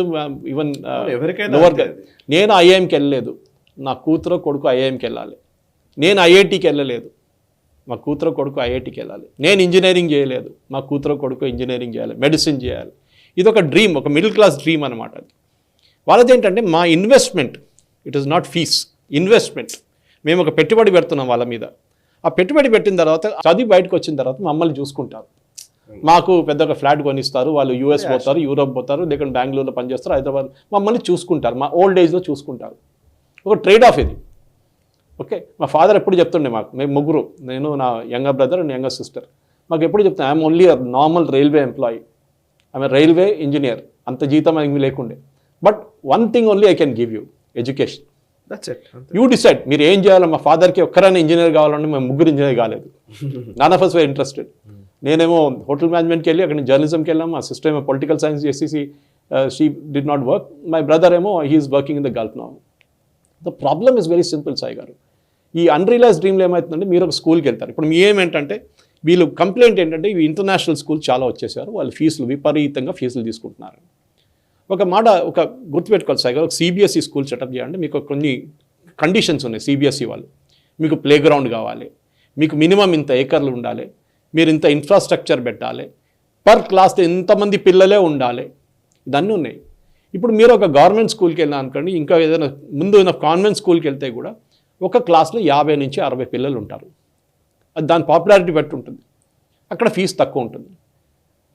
ఈవెన్ ఎవరికైనా లోవర్. అంతే అది. నేను ఐఐఎంకి వెళ్ళలేదు, నా కూతురు కొడుకు ఐఐఎంకి వెళ్ళాలి. నేను ఐఐటికి వెళ్ళలేదు, మా కూతురు కొడుకు ఐఐటికి వెళ్ళాలి. నేను ఇంజనీరింగ్ చేయలేదు, మా కూతురు కొడుకు ఇంజనీరింగ్ చేయాలి, మెడిసిన్ చేయాలి. ఇది ఒక డ్రీమ్, ఒక మిడిల్ క్లాస్ డ్రీమ్ అనమాట. అది వాళ్ళది ఏంటంటే మా investment, it is not fees, investment. మేము ఒక పెట్టుబడి పెడుతున్నాం వాళ్ళ మీద. ఆ పెట్టుబడి పెట్టిన తర్వాత చదివి బయటకు వచ్చిన తర్వాత మమ్మల్ని చూసుకుంటారు. మాకు పెద్ద ఒక ఫ్లాట్ కొనిస్తారు, వాళ్ళు యూఎస్ పోతారు, యూరోప్ పోతారు, లేకుంటే బెంగళూరులో పనిచేస్తారు, హైదరాబాద్. మమ్మల్ని చూసుకుంటారు, మా ఓల్డ్ ఏజ్లో చూసుకుంటారు. ఒక ట్రేడ్ ఆఫ్ ఇది. ఓకే, మా ఫాదర్ ఎప్పుడు చెప్తుండే మాకు, మేము ముగ్గురు, నేను నా younger brother and younger sister, మాకు ఎప్పుడు చెప్తాను I'm only a normal railway employee, I'm railway engineer, అంత జీతం మనకి లేకుండే. But one thing only I can give you, education. That's it. You decide మీరు ఏం చేయాలో. మా ఫాదర్కి ఒక్కరైనా ఇంజనీర్ కావాలంటే మేము ముగ్గురు ఇంజనీర్ కాలేదు. None of us were interested. నేనేమో హోటల్ మేనేజ్మెంట్కి వెళ్ళి అక్కడ జర్నలిజంకి వెళ్ళాం. మా సిస్టర్ ఏమో పొలిటికల్ సైన్స్ చేసేసి she did not work. My brother ఏమో he is working in the Gulf now. The problem is very simple Sai garu. ఈ అన్రియలైజ్ డ్రీమ్లో ఏమవుతుందంటే మీరు ఒక స్కూల్కి వెళ్తారు. ఇప్పుడు మీ ఏమేంటంటే వీళ్ళు కంప్లైంట్ ఏంటంటే ఇవి ఇంటర్నేషనల్ స్కూల్ చాలా వచ్చేసారు, వాళ్ళు ఫీజులు విపరీతంగా ఫీజులు తీసుకుంటున్నారు. ఒక మాట ఒక గుర్తుపెట్టుకోవాలి సాయి గారు, ఒక సిబిఎస్ఈ స్కూల్ సెటప్ చేయాలంటే మీకు కొన్ని కండిషన్స్ ఉన్నాయి. సిబిఎస్ఈ వాళ్ళు మీకు ప్లే గ్రౌండ్ కావాలి, మీకు మినిమం ఇంత ఏకర్లు ఉండాలి, మీరు ఇంత ఇన్ఫ్రాస్ట్రక్చర్ పెట్టాలి, పర్ క్లాస్లో ఇంతమంది పిల్లలే ఉండాలి, ఇదన్నీ ఉన్నాయి. ఇప్పుడు మీరు ఒక గవర్నమెంట్ స్కూల్కి వెళ్ళినా అనుకోండి, ఇంకా ఏదైనా ముందు ఉన్న కాన్వెంట్ స్కూల్కి వెళ్తే కూడా ఒక క్లాస్లో 50 నుంచి 60 పిల్లలు ఉంటారు. అది దాని పాపులారిటీ బట్టి ఉంటుంది. అక్కడ ఫీజు తక్కువ ఉంటుంది.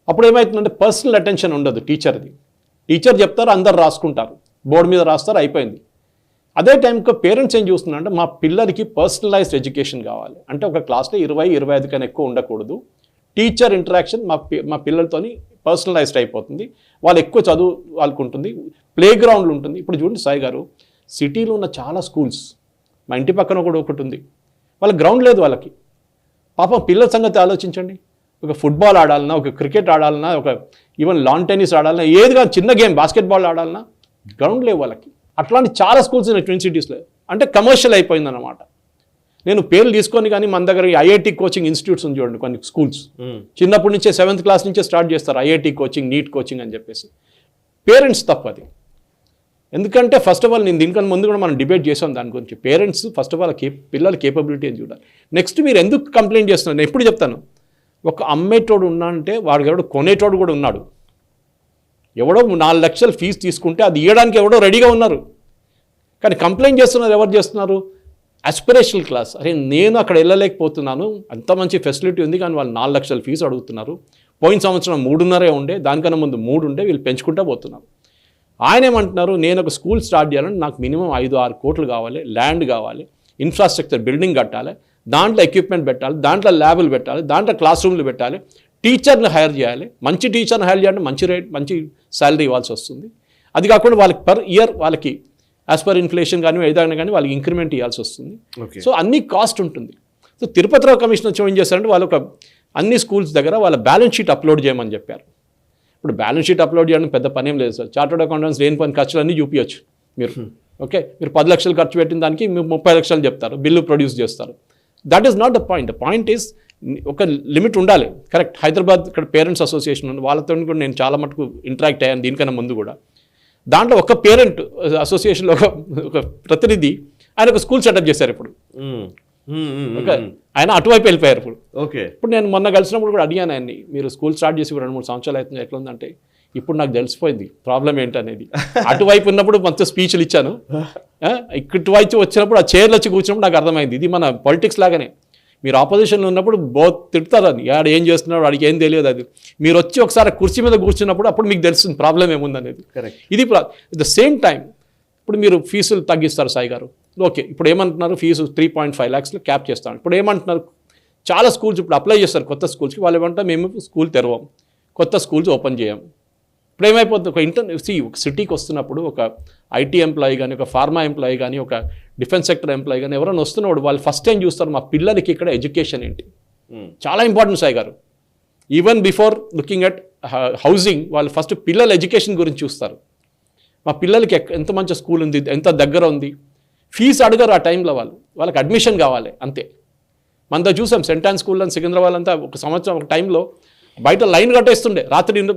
అప్పుడు ఏమవుతుందంటే పర్సనల్ అటెన్షన్ ఉండదు టీచర్ది. టీచర్ చెప్తారు, అందరు రాసుకుంటారు, బోర్డు మీద రాస్తారు, అయిపోయింది. అదే టైంకి పేరెంట్స్ ఏం చూస్తున్నారంటే మా పిల్లలకి పర్సనలైజ్డ్ ఎడ్యుకేషన్ కావాలి. అంటే ఒక క్లాస్లో 20-25 కన్నా ఎక్కువ ఉండకూడదు. టీచర్ ఇంటరాక్షన్ మా పిల్లలతోని పర్సనలైజ్డ్ అయిపోతుంది. వాళ్ళు ఎక్కువ చదువు వాళ్ళకు ఉంటుంది, ప్లే గ్రౌండ్లు ఉంటుంది. ఇప్పుడు చూడండి సాయి గారు, సిటీలో ఉన్న చాలా స్కూల్స్, మా ఇంటి పక్కన కూడా ఒకటి ఉంది, వాళ్ళకి గ్రౌండ్ లేదు. వాళ్ళకి పాపం పిల్లల సంగతి ఆలోచించండి. ఒక ఫుట్బాల్ ఆడాలన్నా, ఒక క్రికెట్ ఆడాలన్నా, ఒక ఈవెన్ లాన్ టెన్నిస్ ఆడాలన్నా, ఏదిగా చిన్న గేమ్ బాస్కెట్బాల్ ఆడాలన్నా గ్రౌండ్ లేవు వాళ్ళకి. అట్లాంటి చాలా స్కూల్స్ ఉన్నాయి ట్విన్ సిటీస్లో. అంటే కమర్షియల్ అయిపోయిందన్నమాట. నేను పేర్లు తీసుకొని కానీ మన దగ్గర ఐఐటి కోచింగ్ ఇన్స్టిట్యూట్స్ ఉంది చూడండి, కొన్ని స్కూల్స్ చిన్నప్పటి నుంచే 7th క్లాస్ నుంచే స్టార్ట్ చేస్తారు ఐఐటి కోచింగ్, నీట్ కోచింగ్ అని చెప్పేసి. పేరెంట్స్ తప్పు అది. ఎందుకంటే ఫస్ట్ ఆఫ్ ఆల్ నేను దీనికన్నా ముందు కూడా మనం డిబేట్ చేసాం దాని గురించి. పేరెంట్స్ ఫస్ట్ ఆఫ్ ఆల్ పిల్లల కేపబిలిటీ అని చూడాలి. నెక్స్ట్ మీరు ఎందుకు కంప్లైంట్ చేస్తున్నారు, నేను ఎప్పుడు చెప్తాను, ఒక అమ్మేటోడు ఉన్నా అంటే వాడికి ఎవడో కొనేటోడు కూడా ఉన్నాడు. ఎవడో 4 లక్షలు ఫీజు తీసుకుంటే అది ఇవ్వడానికి ఎవడో రెడీగా ఉన్నారు. కానీ కంప్లైంట్ చేస్తున్నారు, ఎవరు చేస్తున్నారు? Aspirational class. అరే నేను అక్కడ వెళ్ళలేకపోతున్నాను, అంత మంచి ఫెసిలిటీ ఉంది, కానీ వాళ్ళు 4 లక్షల ఫీజు అడుగుతున్నారు. పోయిన సంవత్సరం 3.5 ఉండే, దానికన్నా ముందు 3 ఉండే, వీళ్ళు పెంచుకుంటూ పోతున్నారు. ఆయన ఏమంటున్నారు, నేను ఒక స్కూల్ స్టార్ట్ చేయాలంటే నాకు మినిమం 5-6 కోట్లు కావాలి, ల్యాండ్ కావాలి, ఇన్ఫ్రాస్ట్రక్చర్ బిల్డింగ్ కట్టాలి, దాంట్లో ఎక్విప్మెంట్ పెట్టాలి, దాంట్లో ల్యాబులు పెట్టాలి, దాంట్లో క్లాస్ రూమ్లు పెట్టాలి, టీచర్ని హైర్ చేయాలి. మంచి టీచర్ని హైర్ చేయాలంటే మంచి రేట్, మంచి శాలరీ ఇవ్వాల్సి వస్తుంది. అది కాకుండా వాళ్ళకి పర్ ఇయర్ వాళ్ళకి యాజ్ పర్ ఇన్ఫ్లేషన్ కానీ ఏదైనా కానీ వాళ్ళకి ఇంక్రిమెంట్ ఇవ్వాల్సి వస్తుంది. సో అన్ని కాస్ట్ ఉంటుంది. సో తిరుపతిరావు కమిషన్ వచ్చి ఏం చేస్తారంటే వాళ్ళు ఒక అన్ని స్కూల్స్ దగ్గర వాళ్ళ బ్యాలెన్స్ షీట్ అప్లోడ్ చేయమని చెప్పారు. ఇప్పుడు బ్యాలెన్స్ షీట్ అప్లోడ్ చేయడం పెద్ద పని ఏం లేదు సార్. చార్టర్డ్ అకౌంటెంట్స్ లేని పని ఖర్చులన్నీ చూపించచ్చు మీరు. ఓకే, మీరు 10 లక్షలు ఖర్చు పెట్టిన దానికి మీరు 30 లక్షలు చెప్తారు, బిల్లు ప్రొడ్యూస్ చేస్తారు. That is not the point. The point is ఒక లిమిట్ ఉండాలి. కరెక్ట్. హైదరాబాద్ ఇక్కడ పేరెంట్స్ అసోసియేషన్ ఉంది, వాళ్ళతో కూడా నేను చాలా మటుకు ఇంటరాక్ట్ అయ్యాను దీనికన్నా ముందు కూడా. దాంట్లో ఒక పేరెంట్ అసోసియేషన్లో ఒక ప్రతినిధి ఆయన ఒక స్కూల్ సెటప్ చేశారు ఇప్పుడు. ఓకే, ఆయన అటువైపు వెళ్ళిపోయారు ఇప్పుడు. ఓకే, ఇప్పుడు నేను మొన్న కలిసినప్పుడు కూడా అడిగాను ఆయన్ని, మీరు స్కూల్ స్టార్ట్ చేసి 2-3 సంవత్సరాలు అవుతుంది, ఎట్లా ఉందంటే ఇప్పుడు నాకు తెలిసిపోయింది ప్రాబ్లం ఏంటనేది. అటువైపు ఉన్నప్పుడు మంచి స్పీచ్లు ఇచ్చాను, ఇటువైపు వచ్చినప్పుడు ఆ చైర్లు వచ్చి కూర్చున్నప్పుడు నాకు అర్థమైంది ఇది మన పాలిటిక్స్ లాగానే. మీరు ఆపోజిషన్లో ఉన్నప్పుడు తిడతారు, అని ఆడు ఏం చేస్తున్నాడు, వాడికి ఏం తెలియదు. అది మీరు వచ్చి ఒకసారి కుర్చీ మీద కూర్చున్నప్పుడు అప్పుడు మీకు తెలుస్తుంది ప్రాబ్లం ఏముందనేది. ఇది ద సేమ్ టైం ఇప్పుడు మీరు ఫీజులు తగ్గిస్తారు సాయి గారు, ఓకే, ఇప్పుడు ఏమంటున్నారు, ఫీజు 3.5 lakhs క్యాప్ చేస్తాం. ఇప్పుడు ఏమంటున్నారు, చాలా స్కూల్స్ ఇప్పుడు అప్లై చేస్తారు కొత్త స్కూల్స్కి. వాళ్ళు ఏమంటారు, మేము స్కూల్ తెరవం, కొత్త స్కూల్స్ ఓపెన్ చేయం. ఇప్పుడు ఏమైపోతుంది, ఒక సిటీకి వస్తున్నప్పుడు ఒక ఐటీ ఎంప్లాయీ కానీ, ఒక ఫార్మా ఎంప్లాయీ కానీ, ఒక డిఫెన్స్ సెక్టర్ ఎంప్లాయీ కానీ ఎవరైనా వస్తున్నప్పుడు వాళ్ళు ఫస్ట్ టైం చూస్తారు మా పిల్లలకి ఇక్కడ ఎడ్యుకేషన్ ఏంటి. చాలా ఇంపార్టెంట్ సాయి గారు. Even before looking at housing, వాళ్ళు ఫస్ట్ పిల్లల ఎడ్యుకేషన్ గురించి చూస్తారు. మా పిల్లలకి ఎంత మంచి స్కూల్ ఉంది, ఎంత దగ్గర ఉంది. ఫీజు అడగరు ఆ టైంలో, వాళ్ళకి అడ్మిషన్ కావాలి అంతే. మనతో చూసాం సెంట్ ఆన్ స్కూల్ అని సికింద్రాబాద్ అంతా ఒక సంవత్సరం ఒక టైంలో బయట లైన్ కట్టేస్తుండే,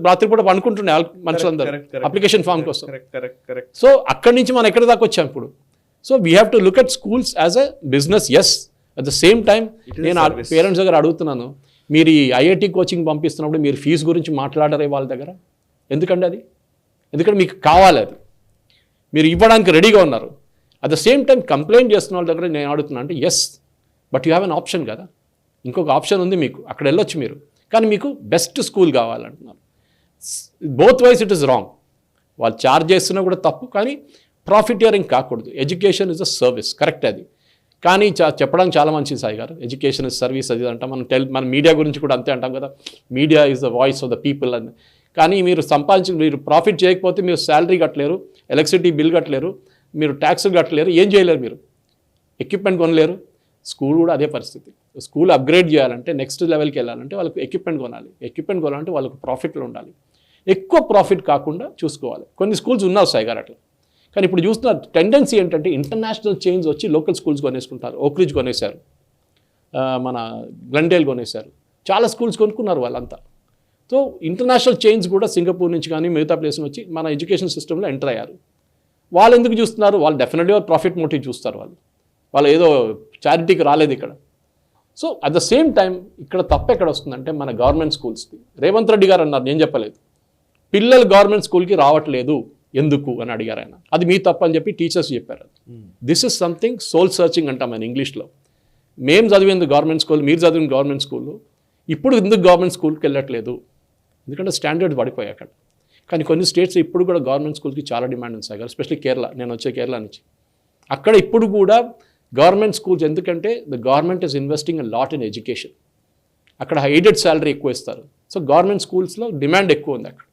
రాత్రి కూడా పనుకుంటుండే మనుషులందరూ అప్లికేషన్ ఫామ్ కోసం. సో అక్కడి నుంచి మనం ఎక్కడి దాకా వచ్చాం ఇప్పుడు. So we have to look at schools as a business. Yes, at the same time నేను పేరెంట్స్ దగ్గర అడుగుతున్నాను, మీరు ఈ ఐఐటి కోచింగ్ పంపిస్తున్నప్పుడు మీరు ఫీజు గురించి మాట్లాడరే వాళ్ళ దగ్గర? ఎందుకంటే అది, ఎందుకంటే మీకు కావాలి, అది మీరు ఇవ్వడానికి రెడీగా ఉన్నారు. At the same time complaint చేస్తున్న వాళ్ళ దగ్గర నేను అడుగుతున్నా అంటే yes, but you have an option కదా, ఇంకొక ఆప్షన్ ఉంది మీకు, అక్కడ వెళ్ళొచ్చు మీరు. కానీ మీకు బెస్ట్ స్కూల్ కావాలంటున్నారు. Both ways it is wrong. వాళ్ళు ఛార్జ్ చేస్తున్నా కూడా తప్పు, కానీ ప్రాఫిటియరింగ్ కాకూడదు. Education is a service, correct అది. కానీ చెప్పడానికి చాలా మంచిది సాయి గారు, ఎడ్యుకేషన్ ఇస్ సర్వీస్ అది అంటాం. మన మీడియా గురించి కూడా అంతే అంటాం కదా, media is the voice of the people అని. కానీ మీరు మీరు ప్రాఫిట్ చేయకపోతే మీరు శాలరీ కట్టలేరు, ఎలక్ట్రిసిటీ బిల్ కట్టలేరు, మీరు ట్యాక్సులు కట్టలేరు, ఏం చేయలేరు, మీరు ఎక్విప్మెంట్ కొనలేరు. స్కూల్ కూడా అదే పరిస్థితి. స్కూల్ అప్గ్రేడ్ చేయాలంటే, నెక్స్ట్ లెవెల్కి వెళ్ళాలంటే వాళ్ళకి ఎక్విప్మెంట్ కొనాలి. ఎక్విప్మెంట్ కొనాలంటే వాళ్ళకి ప్రాఫిట్లు ఉండాలి. ఎక్కువ ప్రాఫిట్ కాకుండా చూసుకోవాలి. కొన్ని స్కూల్స్ ఉన్నారు సాయి గారు అట్లా. కానీ ఇప్పుడు చూస్తున్న టెండెన్సీ ఏంటంటే ఇంటర్నేషనల్ చైన్స్ వచ్చి లోకల్ స్కూల్స్ కొనేసుకుంటారు. ఓక్రిడ్జ్ కొనేశారు, మన గ్లెండేల్ కొనేశారు, చాలా స్కూల్స్ కొనుక్కున్నారు వాళ్ళంతా. సో ఇంటర్నేషనల్ చైన్స్ కూడా సింగపూర్ నుంచి కానీ మిగతా ప్లేస్ నుంచి మన ఎడ్యుకేషన్ సిస్టంలో ఎంటర్ అయ్యారు. వాళ్ళు ఎందుకు చూస్తున్నారు, వాళ్ళు డెఫినెట్గా ప్రాఫిట్ మోటివ్ చూస్తారు. వాళ్ళు ఏదో చారిటీకి రాలేదు ఇక్కడ. So at the same time ఇక్కడ తప్పు ఎక్కడ వస్తుందంటే మన గవర్నమెంట్ స్కూల్స్కి. రేవంత్ రెడ్డి గారు అన్నారు, నేను చెప్పలేదు, పిల్లలు గవర్నమెంట్ స్కూల్కి రావట్లేదు ఎందుకు అని అడిగారు ఆయన. అది మీ తప్పు అని చెప్పి టీచర్స్ చెప్పారు. This is something soul searching అంటాం మన ఇంగ్లీష్లో. మేము చదివింది గవర్నమెంట్ స్కూల్, మీరు చదివిన గవర్నమెంట్ స్కూల్, ఇప్పుడు ఎందుకు గవర్నమెంట్ స్కూల్కి వెళ్ళట్లేదు? ఎందుకంటే స్టాండర్డ్స్ పడిపోయాయి అక్కడ. కానీ కొన్ని స్టేట్స్ ఇప్పుడు కూడా గవర్నమెంట్ స్కూల్కి చాలా డిమాండ్ ఉంది సార్, ఎస్పెషల్లీ కేరళ. నేను వచ్చే కేరళ నుంచి, అక్కడ ఇప్పుడు కూడా గవర్నమెంట్ స్కూల్స్, ఎందుకంటే the government is investing a lot in education. అక్కడ ఎయిడెడ్ శాలరీ ఎక్కువ ఇస్తారు. సో గవర్నమెంట్ స్కూల్స్లో డిమాండ్ ఎక్కువ ఉంది అక్కడ.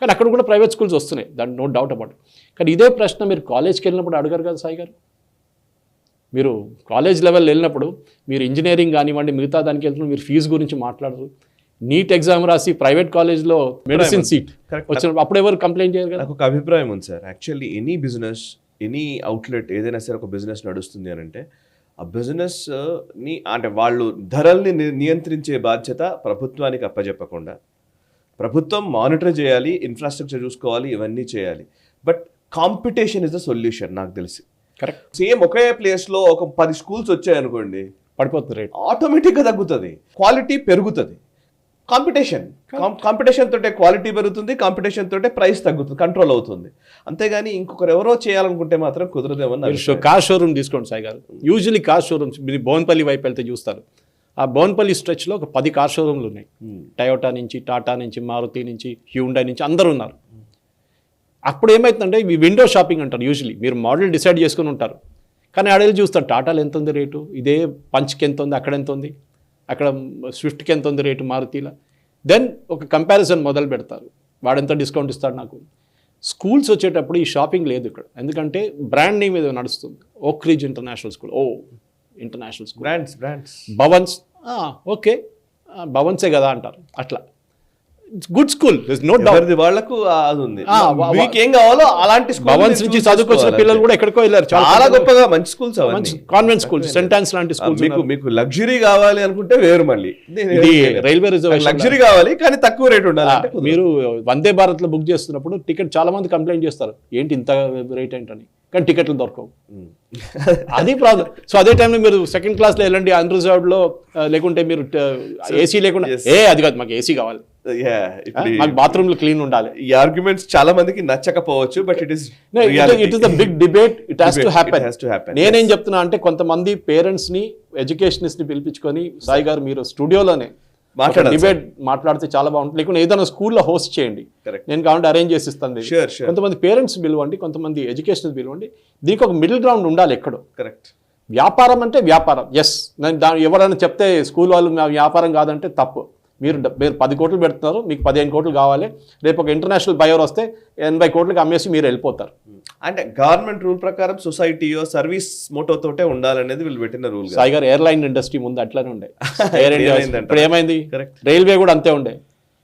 కానీ అక్కడ కూడా ప్రైవేట్ స్కూల్స్ వస్తున్నాయి, దాని నో డౌట్ అబౌట్. కానీ ఇదే ప్రశ్న మీరు కాలేజ్కి వెళ్ళినప్పుడు అడగరు కదా సాయి గారు. మీరు కాలేజ్ లెవెల్ వెళ్ళినప్పుడు మీరు ఇంజనీరింగ్ కానివ్వండి, మిగతా దానికి వెళ్తున్నప్పుడు మీరు ఫీజు గురించి మాట్లాడరు. నీట్ ఎగ్జామ్ రాసి ప్రైవేట్ కాలేజ్లో మెడిసిన్ సీట్ వచ్చినప్పుడు అప్పుడు ఎవరు కంప్లైంట్ చేయరు కదా. నాకు ఒక అభిప్రాయం ఉంది sir, actually any business, any outlet ఏదైనా సరే ఒక బిజినెస్ నడుస్తుంది అని అంటే ఆ బిజినెస్ని అంటే వాళ్ళు ధరల్ని నియంత్రించే బాధ్యత ప్రభుత్వానికి అప్పచెప్పకుండా, ప్రభుత్వం మానిటర్ చేయాలి, ఇన్ఫ్రాస్ట్రక్చర్ చూసుకోవాలి, ఇవన్నీ చేయాలి. But competition is the solution నాకు తెలిసి. కరెక్ట్. సేమ్ ఒకే ప్లేస్లో ఒక 10 స్కూల్స్ వచ్చాయనుకోండి, పడిపోతుంది రేట్, ఆటోమేటిక్గా తగ్గుతుంది, క్వాలిటీ పెరుగుతుంది. కాంపిటీషన్ తోటే క్వాలిటీ పెరుగుతుంది, కాంపిటీషన్ తోటే ప్రైస్ తగ్గుతుంది, కంట్రోల్ అవుతుంది. అంతేగాని ఇంకొకరు ఎవరో చేయాలనుకుంటే మాత్రం కుదరదేమన్నా. కార్ షోరూమ్ తీసుకోండి సాయి గారు. యూజువల్లీ కార్ షోరూమ్స్ మీరు బోన్పల్లి వైపు వెళ్తే చూస్తారు. ఆ బోన్పల్లి స్ట్రెచ్లో ఒక 10 కార్ షోరూమ్లు ఉన్నాయి. టయోటా నుంచి, టాటా నుంచి, మారుతి నుంచి, హ్యూండై నుంచి అందరూ ఉన్నారు. అప్పుడు ఏమవుతుందంటే ఇవి విండో షాపింగ్ అంటారు. యూజువల్లీ మీరు మోడల్ డిసైడ్ చేసుకుని ఉంటారు, కానీ ఆడేళ్ళు చూస్తారు టాటాలు ఎంత ఉంది రేటు, ఇదే పంచ్కి ఎంత ఉంది, అక్కడ ఎంత ఉంది, అక్కడ స్విఫ్ట్కి ఎంత ఉంది రేటు, మారుతిలో. దెన్ ఒక కంపారిజన్ మొదలు పెడతారు, వాడెంత డిస్కౌంట్ ఇస్తాడు నాకు. స్కూల్స్ వచ్చేటప్పుడు ఈ షాపింగ్ లేదు ఇక్కడ, ఎందుకంటే బ్రాండ్ నేమ్ ఏదో నడుస్తుంది. Oakridge international school, international school, brands Bhavans, okay భవన్సే కదా అంటారు. అట్లా గుడ్ స్కూల్, నో డౌట్. వాళ్ళకు అది ఉంది, మీకు ఏం కావాలో అలాంటి భవన్స్ నుంచి చదువుకొచ్చిన పిల్లలు కూడా ఎక్కడికో వెళ్ళారు. చాలా గొప్పగా మంచి schools, convent schools, Saint Ann's లాంటి స్కూల్స్. మీకు లగ్జరీ కావాలి అనుకుంటే వేరు, మళ్ళీ రైల్వే రిజర్వేషన్ లగ్జరీ కావాలి కానీ తక్కువ రేట్ ఉండాలి. మీరు వందే భారత్ లో బుక్ చేస్తున్నప్పుడు టికెట్ చాలా మంది కంప్లైంట్ చేస్తారు, ఏంటి ఇంత రేట్ ఏంటని, కానీ టికెట్లు దొరకవు. అది ప్రాబ్లం. సో అదే టైంలో మీరు సెకండ్ క్లాస్లో వెళ్ళండి అన్రిజర్వ్డ్ లో, లేకుంటే మీరు ఏసీ లేకుండా, అది కాదు మాకు ఏసీ కావాలి, మాకు బాత్రూమ్లు క్లీన్ ఉండాలి. ఈ ఆర్గ్యుమెంట్స్ చాలా మందికి నచ్చకపోవచ్చు, but it is the big debate, it has to happen. నేనేం చెప్తున్నా అంటే కొంతమంది పేరెంట్స్ ని, ఎడ్యుకేషనిస్ట్ ని పిలిపించుకొని, సాయి గారు మీరు స్టూడియోలోనే మాట్లాడాలి డిబేట్ మాట్లాడితే చాలా బాగుంటుంది. లేకుంటే ఏదైనా స్కూల్లో హోస్ట్ చేయండి, కరెక్ట్. నేను కావాలంటే అరేంజ్ చేసి ఇస్తాను. షూర్ షూర్ కొంతమంది పేరెంట్స్ పిలవండి, కొంతమంది ఎడ్యుకేషనల్ పిలవండి. దీనికి ఒక మిడిల్ గ్రౌండ్ ఉండాలి ఎక్కడో. కరెక్ట్. వ్యాపారం అంటే వ్యాపారం, ఎస్. నేను ఎవరైనా చెప్తే స్కూల్ వాళ్ళు మా వ్యాపారం కాదంటే తప్పు. మీరు 10 కోట్లు పెడుతున్నారు, మీకు 15 కోట్లు కావాలి, రేపు ఒక ఇంటర్నేషనల్ బయర్ వస్తే 80 కోట్లకి అమ్మేసి మీరు వెళ్ళిపోతారు. అంటే గవర్నమెంట్ రూల్ ప్రకారం సొసైటీయో సర్వీస్ మోటోతోటే ఉండాలనేది వీళ్ళు పెట్టిన రూల్. సాయి గారు, ఎయిర్లైన్ ఇండస్ట్రీ ముందు అట్లానే ఉండే. ఎయిర్ ఇండియా ఏమైందంట? ఇప్పుడు ఏమైంది? కరెక్ట్. రైల్వే కూడా అంతే ఉండే.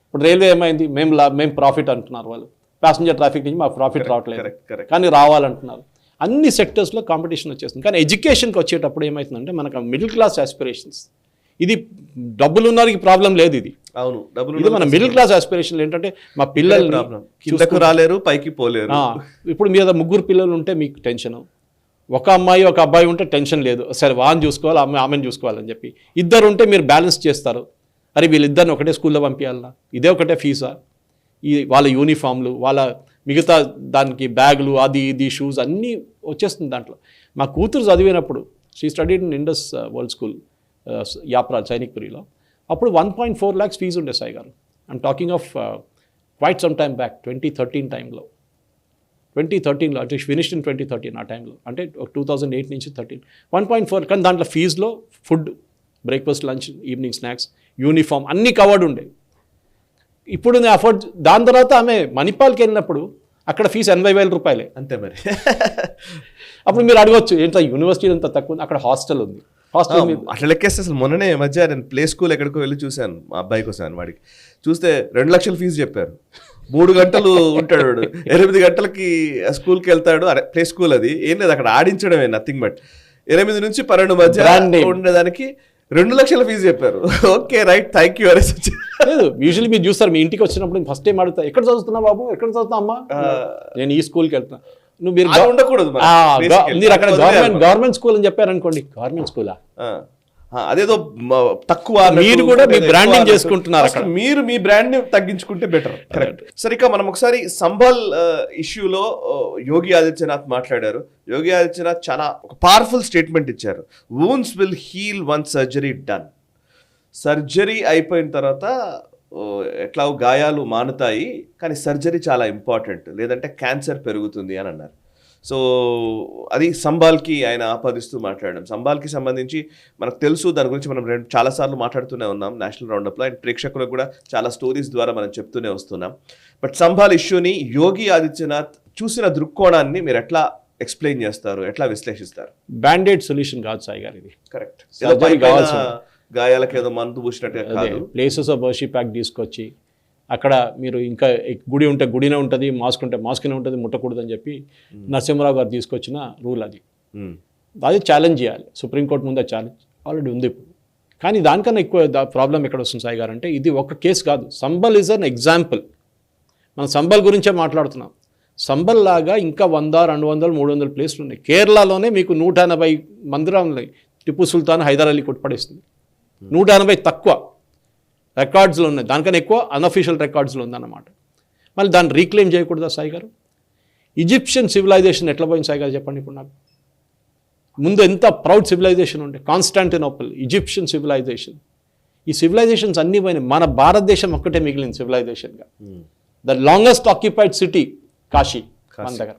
ఇప్పుడు రైల్వే ఏమైంది? మేము ప్రాఫిట్ అంటున్నారు వాళ్ళు. ప్యాసింజర్ ట్రాఫిక్ నుంచి మాకు ప్రాఫిట్ రావట్లేదు, కరెక్ట్ కరెక్ట్. కానీ రావాలంటున్నారు. అన్ని సెక్టర్స్లో కాంపిటీషన్ వచ్చేస్తుంది. కానీ ఎడ్యుకేషన్కి వచ్చేటప్పుడు ఏమవుతుందంటే మనకు మిడిల్ క్లాస్ ఆస్పిరేషన్స్, ఇది డబ్బులు ఉన్నవారికి ప్రాబ్లం లేదు. ఇది అవును, డబ్బులు ఇది మన మిడిల్ క్లాస్ ఆస్పిరేషన్. ఏంటంటే మా పిల్లల్ని కిందకు రాలేరు, పైకి పోలేరు. ఇప్పుడు మీ దగ్గర 3 పిల్లలు ఉంటే మీకు టెన్షన్, ఒక అమ్మాయి ఒక అబ్బాయి ఉంటే టెన్షన్ లేదు, సరే వాడిని చూసుకోవాలి ఆమెను చూసుకోవాలని చెప్పి. 2 ఉంటే మీరు బ్యాలెన్స్ చేస్తారు. అరే వీళ్ళిద్దరిని ఒకటే స్కూల్లో పంపించాలన్నా, ఇదే ఒకటే ఫీజా, ఈ వాళ్ళ యూనిఫామ్లు, వాళ్ళ మిగతా దానికి బ్యాగులు, అది ఇది షూస్ అన్నీ వచ్చేస్తుంది దాంట్లో. మా కూతురు చదివినప్పుడు she studied in Indus World School Yapral సైనిక్పురిలో, అప్పుడు 1.4 lakhs ఫీజు ఉండే Sai garu. I'm talking of quite some time back, 2013 టైంలో. 2013లో అంటే ఫినిష్డ్ ఇన్ 2013 ఆ టైంలో, అంటే 2008 నుంచి 13, 1.4. కానీ దాంట్లో ఫీజులో food, breakfast, lunch, evening snacks, uniform అన్నీ కవర్డ్ ఉండే. ఇప్పుడు నేను అఫోర్డ్. దాని తర్వాత ఆమె మణిపాల్కి వెళ్ళినప్పుడు అక్కడ ఫీజు 80,000 రూపాయలే. అంతే మరి. అప్పుడు మీరు అడగవచ్చు ఏంటో యూనివర్సిటీ అంత తక్కువ ఉంది, అక్కడ హాస్టల్ ఉంది. హాస్టల్ అట్లా లెక్కేస్తే అసలు మొన్ననే మధ్య నేను ప్లే స్కూల్ ఎక్కడికో వెళ్ళి చూశాను, మా అబ్బాయి కోసం. వాడికి చూస్తే 2 లక్షల ఫీజు చెప్పారు. 3 గంటలు ఉంటాడు వాడు, 8 గంటలకి స్కూల్కి వెళ్తాడు. అరే ప్లే స్కూల్ అది ఏం లేదు, అక్కడ ఆడించడమే, నథింగ్ బట్. 8 నుంచి 12 మధ్య ఉండేదానికి 2 లక్షల ఫీజు చెప్పారు. ఓకే రైట్, థ్యాంక్ యూ అరే. లేదు, యూజువల్లీ మీరు చూస్తారు, మీ ఇంటికి వచ్చినప్పుడు ఫస్ట్ టైం అడుగుతా, ఎక్కడ చదువుతున్నా బాబు, ఎక్కడ చదువుతున్నా అమ్మా, నేను ఈ స్కూల్కి వెళ్తున్నా. మీరు ఉండకూడదు, మీరు అక్కడ గవర్నమెంట్ స్కూల్ అని చెప్పారనుకోండి, గవర్నమెంట్ స్కూలా, అదేదో తక్కువ, మీరు కూడా మీ బ్రాండింగ్ చేసుకుంటున్నారు అక్కడ. మీరు మీ బ్రాండ్ తగ్గించుకుంటే బెటర్. కరెక్ట్. సరే, ఇక మనం ఒకసారి సంబల్ ఇష్యూలో యోగి ఆదిత్యనాథ్ మాట్లాడారు. యోగి ఆదిత్యనాథ్ చాలా ఒక పవర్ఫుల్ స్టేట్మెంట్ ఇచ్చారు. Wounds will heal once surgery done. Surgery అయిపోయిన తర్వాత ఎట్లా గాయాలు మానుతాయి, కానీ సర్జరీ చాలా ఇంపార్టెంట్, లేదంటే క్యాన్సర్ పెరుగుతుంది అని అన్నారు. సో అది సంబాల్కి ఆయన ఆపాదిస్తూ మాట్లాడడం. సంబాల్కి సంబంధించి మనకు తెలుసు, దాని గురించి మనం చాలాసార్లు మాట్లాడుతూనే ఉన్నాం నేషనల్ రౌండప్లో, అండ్ ప్రేక్షకులకు కూడా చాలా స్టోరీస్ ద్వారా మనం చెప్తూనే వస్తున్నాం. బట్ సంబాల్ ఇష్యూని యోగి ఆదిత్యనాథ్ చూసిన దృక్కోణాన్ని మీరు ఎట్లా ఎక్స్ప్లెయిన్ చేస్తారు, ఎట్లా విశ్లేషిస్తారు? బ్యాండేడ్ సొల్యూషన్ కాదు సాయి గారు ఇది. కరెక్ట్. గాయాలకు ఏదో మందు పూసినట్టుగా కాదు. ప్లేసెస్ ఆఫ్ వర్షిప్ యాక్ట్ తీసుకొచ్చి అక్కడ మీరు ఇంకా గుడి ఉంటే గుడినే ఉంటుంది, మాస్క్ ఉంటే మాస్క్నే ఉంటుంది, ముట్టకూడదని చెప్పి నరసింహరావు గారు తీసుకొచ్చిన రూల్ అది. అది ఛాలెంజ్ చేయాలి, సుప్రీంకోర్టు ముందే ఛాలెంజ్ ఆల్రెడీ ఉంది ఇప్పుడు. కానీ దానికన్నా ఎక్కువ ప్రాబ్లం ఎక్కడ వస్తుంది సాయి గారు అంటే, ఇది ఒక కేసు కాదు, సంబల్ ఈజ్ అన్ ఎగ్జాంపుల్. మనం సంబల్ గురించే మాట్లాడుతున్నాం. సంబల్ లాగా ఇంకా 100, 200, 300 ప్లేస్లు ఉన్నాయి. కేరళలోనే మీకు 180 మందిరాలు టిప్పు సుల్తాన్, హైదర్ అలీ కొట్టుపడేస్తుంది. 180 తక్కువ రికార్డ్స్లో ఉన్నాయి, దానికన్నా ఎక్కువ అన్అఫీషియల్ రికార్డ్స్లో ఉందన్నమాట. మళ్ళీ దాన్ని రీక్లెయిమ్ చేయకూడదా సాయి గారు? ఈజిప్షియన్ సివిలైజేషన్ ఎట్లా పోయింది సాయి గారు చెప్పండి ఇప్పుడు నాకు. ముందు ఎంత ప్రౌడ్ సివిలైజేషన్ ఉండే, కాన్స్టాంటినోపుల్, ఈజిప్షియన్ సివిలైజేషన్. ఈ సివిలైజేషన్స్ అన్నీ పోయినాయి, మన భారతదేశం ఒక్కటే మిగిలింది సివిలైజేషన్గా. The longest occupied city Kashi మన దగ్గర.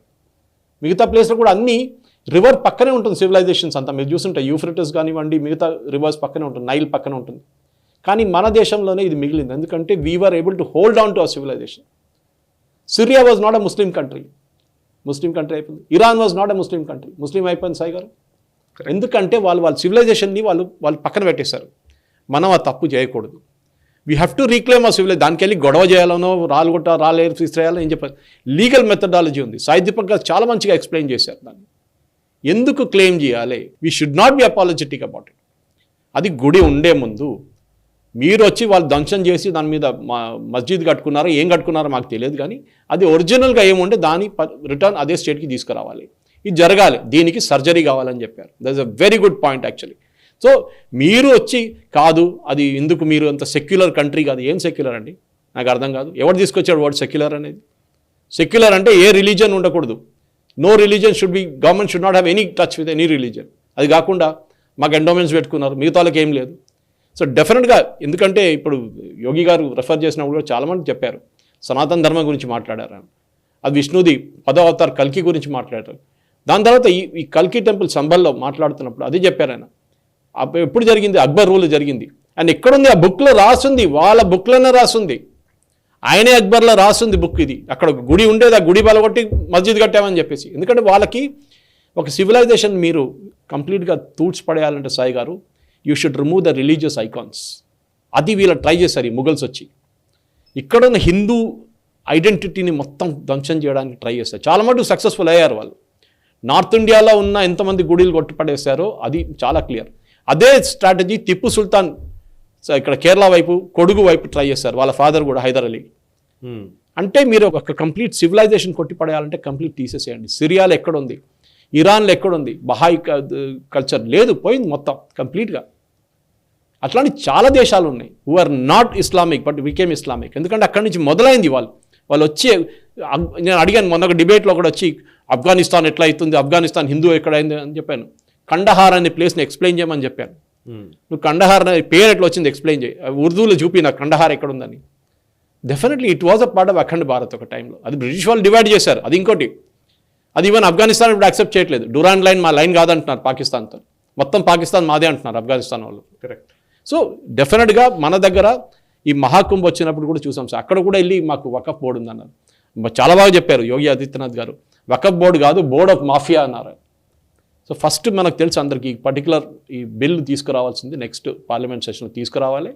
మిగతా ప్లేస్లో కూడా అన్నీ రివర్ పక్కనే ఉంటుంది సివిలైజేషన్స్ అంతా. మీరు చూస్తుంటే యూఫ్రటిస్ కానివ్వండి, మిగతా రివర్స్ పక్కనే ఉంటుంది, నైల్ పక్కనే ఉంటుంది. కానీ మన దేశంలోనే ఇది మిగిలింది, ఎందుకంటే we were able to hold on to our civilisation. Syria was not a Muslim country, Muslim country అయిపోయింది. Iran was not a Muslim country, Muslim అయిపోయింది సాయి గారు. ఎందుకంటే వాళ్ళ సివిలైజేషన్ని వాళ్ళు పక్కన పెట్టేశారు. మనం ఆ తప్పు చేయకూడదు. వీ హ్యావ్ టు రీక్లెయిమ్ ఆ సివిలైజ్. దానికి వెళ్ళి గొడవ చేయాలనో, రాలేరు తీసుకురాయాలో ఏం చెప్పారు, లీగల్ మెథడాలజీ ఉంది. సాయి దీపక్ గారు చాలా మంచిగా ఎక్స్ప్లెయిన్ చేశారు దాన్ని. ఎందుకు క్లెయిమ్ చేయాలి? We should not be apologetic about it. అది గుడి ఉండే ముందు మీరు వచ్చి వాళ్ళు ధ్వంసం చేసి దాని మీద మస్జిద్ కట్టుకున్నారో ఏం కట్టుకున్నారో మాకు తెలియదు, కానీ అది ఒరిజినల్గా ఏముండే దాని రిటర్న్ అదే స్టేట్కి తీసుకురావాలి. ఇది జరగాలి, దీనికి సర్జరీ కావాలని చెప్పారు. That is a very good point actually. So మీరు వచ్చి కాదు అది ఎందుకు, మీరు అంత సెక్యులర్ కంట్రీ కాదు. ఏం సెక్యులర్ అండి నాకు అర్థం కాదు. ఎవరు తీసుకొచ్చాడు వర్డ్ సెక్యులర్ అనేది? సెక్యులర్ అంటే ఏ రిలీజన్ ఉండకూడదు, no religion should be, government should not have any touch with any religion. అది కాకుండా మాకు ఎండోమెంట్స్ పెట్టుకున్నారు, మిగతా వాళ్ళకి ఏం లేదు. సో డెఫినెట్గా, ఎందుకంటే ఇప్పుడు యోగి గారు రెఫర్ చేసినప్పుడు కూడా చాలామంది చెప్పారు, సనాతన ధర్మం గురించి మాట్లాడారు, అది విష్ణుది 10వ అవతార్ కల్కి గురించి మాట్లాడారు. దాని తర్వాత ఈ కల్కి టెంపుల్ సంబల్లో మాట్లాడుతున్నప్పుడు అది చెప్పారు ఆయన. ఎప్పుడు జరిగింది? అక్బర్ రూల్ జరిగింది. అండ్ ఎక్కడుంది? ఆ బుక్లో రాసుంది, వాళ్ళ బుక్లోనే రాసుంది, ఆయనే అక్బర్లో రాసుంది బుక్ ఇది. అక్కడ ఒక గుడి ఉండేది, ఆ గుడి బలగొట్టి మస్జిద్ కట్టామని చెప్పేసి. ఎందుకంటే వాళ్ళకి ఒక సివిలైజేషన్ మీరు కంప్లీట్గా పడేయాలంటే సాయి గారు, you should remove the religious icons. అది వీళ్ళు ట్రై చేశారు ఈ ముగల్స్ వచ్చి. ఇక్కడున్న హిందూ ఐడెంటిటీని మొత్తం ధ్వంసం చేయడానికి ట్రై చేస్తారు. చాలా మటుకు సక్సెస్ఫుల్ అయ్యారు వాళ్ళు. నార్త్ ఇండియాలో ఉన్న ఎంతమంది గుడిలు కొట్టుపడేశారో అది చాలా క్లియర్. అదే స్ట్రాటజీ టిప్పు సుల్తాన్ ఇక్కడ కేరళ వైపు, కొడుగు వైపు ట్రై చేశారు, వాళ్ళ ఫాదర్ కూడా హైదర్ అలీ. అంటే మీరు ఒక కంప్లీట్ సివిలైజేషన్ కొట్టిపడేయాలంటే కంప్లీట్ తీసేసేయండి. సిరియాలో ఎక్కడుంది? ఇరాన్లో ఎక్కడుంది? బహాయి కల్చర్ లేదు, పోయింది మొత్తం కంప్లీట్గా. అట్లాంటి చాలా దేశాలు ఉన్నాయి who are not Islamic but became Islamic. ఎందుకంటే అక్కడి నుంచి మొదలైంది. వాళ్ళు వచ్చి, నేను అడిగాను మొన్న ఒక డిబేట్లో కూడా వచ్చి, ఆఫ్ఘనిస్తాన్ ఎట్లా అవుతుంది, ఆఫ్ఘనిస్తాన్ హిందూ ఎక్కడైంది అని చెప్పాను. కండహార్ అనే ప్లేస్ని ఎక్స్ప్లెయిన్ చేయమని చెప్పాను. నువ్వు కండహార్ అనే పేరు ఎట్లా వచ్చింది ఎక్స్ప్లెయిన్ చేయి, ఉర్దూలో చూపి నాకు కండహార్ ఎక్కడుందని. Definitely it was a part of Akhand Bharat ఒక టైంలో. అది బ్రిటిష్ వాళ్ళు డివైడ్ చేశారు. అది ఇంకోటి, అది ఈవెన్ ఆఫ్ఘనిస్తాన్ ఇప్పుడు యాక్సెప్ట్ చేయట్లేదు. డురాన్ లైన్ మా లైన్ కాదంటున్నారు పాకిస్తాన్తో. మొత్తం పాకిస్తాన్ మాదే అంటున్నారు ఆఫ్ఘనిస్తాన్ వాళ్ళు. కరెక్ట్. సో డెఫినెట్గా మన దగ్గర ఈ మహాకుంభ్ వచ్చినప్పుడు కూడా చూసాం సార్, అక్కడ కూడా వెళ్ళి మాకు వకఫ్ బోర్డు ఉందన్నారు. చాలా బాగా చెప్పారు యోగి ఆదిత్యనాథ్ గారు. వకఫ్ బోర్డు కాదు, బోర్డ్ ఆఫ్ మాఫియా అన్నారు. సో ఫస్ట్ మనకు తెలుసు అందరికీ పర్టికులర్ ఈ బిల్ తీసుకురావాల్సింది నెక్స్ట్ పార్లమెంట్ సెషన్లో తీసుకురావాలి.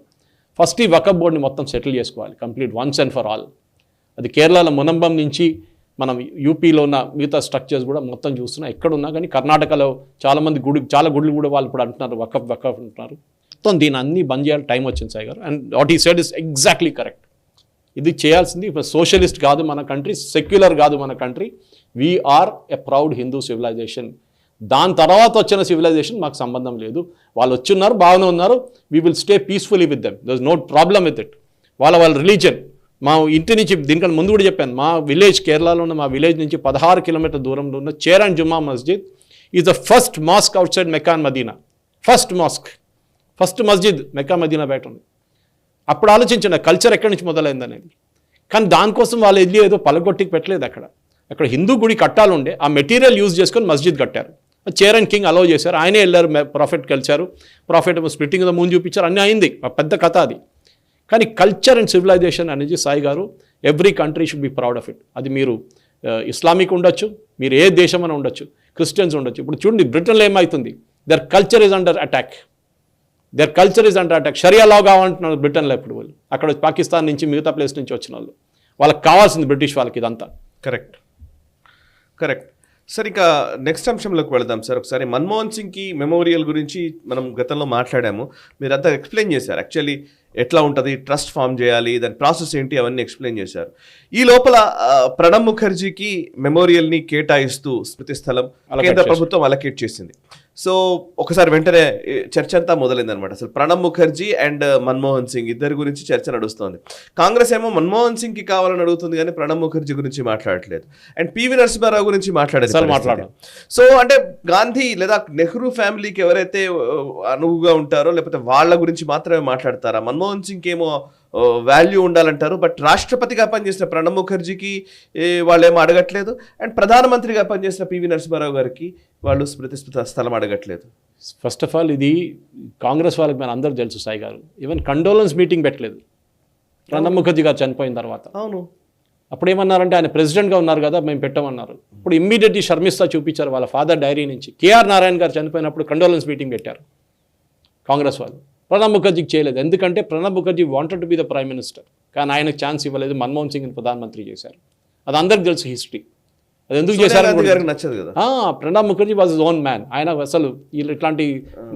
ఫస్ట్ ఈ వకఫ్ బోర్డుని మొత్తం సెటిల్ చేసుకోవాలి complete once and for all. అది కేరళలో మునంబం నుంచి మనం యూపీలో ఉన్న మిగతా స్ట్రక్చర్స్ కూడా మొత్తం చూస్తున్నాం. ఎక్కడున్నా కానీ కర్ణాటకలో చాలా గుడులు కూడా వాళ్ళు ఇప్పుడు అంటున్నారు వకఫ్ అంటున్నారు. మొత్తం దీని అన్ని బంద్ చేయాలి, టైం వచ్చింది సాయి గారు. అండ్ వాట్ ఈ సెడ్ ఇస్ ఎగ్జాక్ట్లీ కరెక్ట్. ఇది చేయాల్సింది. ఇప్పుడు సోషలిస్ట్ కాదు మన కంట్రీ, సెక్యులర్ కాదు మన country. We are a proud Hindu civilisation. దాని తర్వాత వచ్చిన సివిలైజేషన్ మాకు సంబంధం లేదు. వాళ్ళు వచ్చున్నారు, బాగానే ఉన్నారు. We will stay peacefully with them. There is no problem with it. వాళ్ళ రిలీజియన్. మా ఇంటి నుంచి దీనికన్నా ముందు కూడా చెప్పాను, మా విలేజ్ కేరళలో ఉన్న మా విలేజ్ నుంచి 16 కిలోమీటర్ దూరంలో ఉన్న Cheran Juma Masjid is the first mosque outside Mecca and Medina. First మస్జిద్ మెక్కా మదీనా బయట ఉంది. అప్పుడు ఆలోచించండి కల్చర్ ఎక్కడి నుంచి మొదలైంది అనేది. కానీ దానికోసం వాళ్ళు వెళ్ళి ఏదో పలగొట్టికి పెట్టలేదు. అక్కడ హిందూ గుడి కట్టాలుండే ఆ మెటీరియల్ యూజ్ చేసుకొని మస్జిద్ కట్టారు. చేరన్ కింగ్ అలౌ చేశారు, ఆయనే వెళ్ళారు, ప్రాఫిట్ కలిశారు, ప్రాఫిట్ స్ప్లిట్టింగ్ ద మూన్ చూపించారు, అన్నీ అయింది, పెద్ద కథ అది. కానీ కల్చర్ అండ్ సివిలైజేషన్ అనేది సాయి గారు every country should be proud of it. అది మీరు ఇస్లామిక్ ఉండొచ్చు, మీరు ఏ దేశం అని ఉండొచ్చు, క్రిస్టియన్స్ ఉండొచ్చు. ఇప్పుడు చూడండి బ్రిటన్లో ఏమవుతుంది, their culture is under attack. Sharia law కావాలంటున్నారు బ్రిటన్లో. ఇప్పుడు వాళ్ళు అక్కడ పాకిస్తాన్ నుంచి మిగతా ప్లేస్ నుంచి వచ్చిన వాళ్ళకి కావాల్సింది బ్రిటిష్ వాళ్ళకి ఇదంతా. Correct sir. ఇక నెక్స్ట్ అంశంలోకి వెళదాం సార్. ఒకసారి మన్మోహన్ సింగ్కి మెమోరియల్ గురించి మనం గతంలో మాట్లాడాము, మీరంతా ఎక్స్ప్లెయిన్ చేశారు. యాక్చువల్లీ ఎట్లా ఉంటుంది, ట్రస్ట్ ఫామ్ చేయాలి, దాని ప్రాసెస్ ఏంటి, అవన్నీ ఎక్స్ప్లెయిన్ చేశారు. ఈ లోపల ప్రణబ్ ముఖర్జీకి మెమోరియల్ని కేటాయిస్తూ స్మృతి స్థలం కేంద్ర ప్రభుత్వం అలకేట్ చేసింది. సో ఒకసారి వెంటనే చర్చ అంతా మొదలైందనమాట. అసలు ప్రణబ్ ముఖర్జీ అండ్ మన్మోహన్ సింగ్ ఇద్దరి గురించి చర్చ నడుస్తుంది. కాంగ్రెస్ ఏమో మన్మోహన్ సింగ్కి కావాలని అడుగుతుంది కానీ ప్రణబ్ ముఖర్జీ గురించి మాట్లాడట్లేదు. అండ్ పివి నరసింహారావు గురించి మాట్లాడేది. సో అంటే గాంధీ లేదా నెహ్రూ ఫ్యామిలీకి ఎవరైతే అనువుగా ఉంటారో లేకపోతే వాళ్ళ గురించి మాత్రమే మాట్లాడతారా? మన్మోహన్ సింగ్కి ఏమో వాల్యూ ఉండాలంటారు, బట్ రాష్ట్రపతిగా పనిచేసిన ప్రణబ్ ముఖర్జీకి వాళ్ళేమో అడగట్లేదు. అండ్ ప్రధానమంత్రిగా పనిచేసిన పివి నరసింహారావు గారికి వాళ్ళు స్మృతి స్థలం అడగట్లేదు. ఫస్ట్ ఆఫ్ ఆల్ ఇది కాంగ్రెస్ వాళ్ళకి మన అందరూ తెలుసు సాయి గారు, ఈవెన్ కండోలెన్స్ మీటింగ్ పెట్టలేదు ప్రణబ్ ముఖర్జీ గారు చనిపోయిన తర్వాత. అవును, అప్పుడు ఏమన్నారంటే ఆయన ప్రెసిడెంట్గా ఉన్నారు కదా మేము పెట్టమన్నారు. ఇప్పుడు ఇమ్మీడియట్లీ షర్మిస్తా చూపించారు వాళ్ళ ఫాదర్ డైరీ నుంచి. కేఆర్ నారాయణ గారు చనిపోయినప్పుడు కండోలెన్స్ మీటింగ్ పెట్టారు కాంగ్రెస్ వాళ్ళు. ప్రణబ్ ముఖర్జీకి చేయలేదు, ఎందుకంటే Pranab Mukherjee wanted to be the prime minister, కానీ ఆయనకు ఛాన్స్ ఇవ్వలేదు. మన్మోహన్ సింగ్ని ప్రధానమంత్రి చేశారు. అది అందరికి తెలుసు హిస్టరీ. అది ఎందుకు చేశారు నచ్చదు కదా. Pranab Mukherjee was his own man. ఆయన అసలు వీళ్ళు ఇట్లాంటి